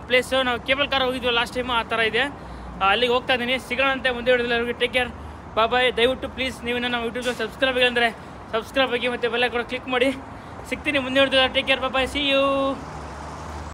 ಪ್ಲೇಸು. ನಾವು ಕೇಬಲ್ ಕಾರ್ ಹೋಗಿದ್ವಿ ಲಾಸ್ಟ್ ಟೈಮು, ಆ ಥರ ಇದೆ. ಅಲ್ಲಿಗೆ ಹೋಗ್ತಾ ಇದ್ದೀನಿ. ಸಿಗೋಣಂತೆ ಮುಂದೆ ವಿಡಿಯೋದಲ್ಲಿ. ಅವ್ರಿಗೆ ಟೇಕ್ ಕೇರ್, ಬಾಯ್. ದಯವಿಟ್ಟು ಪ್ಲೀಸ್ ನೀವು ನಮ್ಮ ಯೂಟ್ಯೂಬಲ್ಲಿ ಸಬ್ಸ್ಕ್ರೈಬ್ ಆಗಿಲ್ಲ ಅಂದರೆ ಸಬ್ಸ್ಕ್ರೈಬ್ ಆಗಿ ಮತ್ತು ಬೆಲ್ ಕೂಡ ಕ್ಲಿಕ್ ಮಾಡಿ. ಸಿಗ್ತೀನಿ ಮುಂದೆ ವಿಡಿಯೋದಲ್ಲಿ. Take care, bye, see you.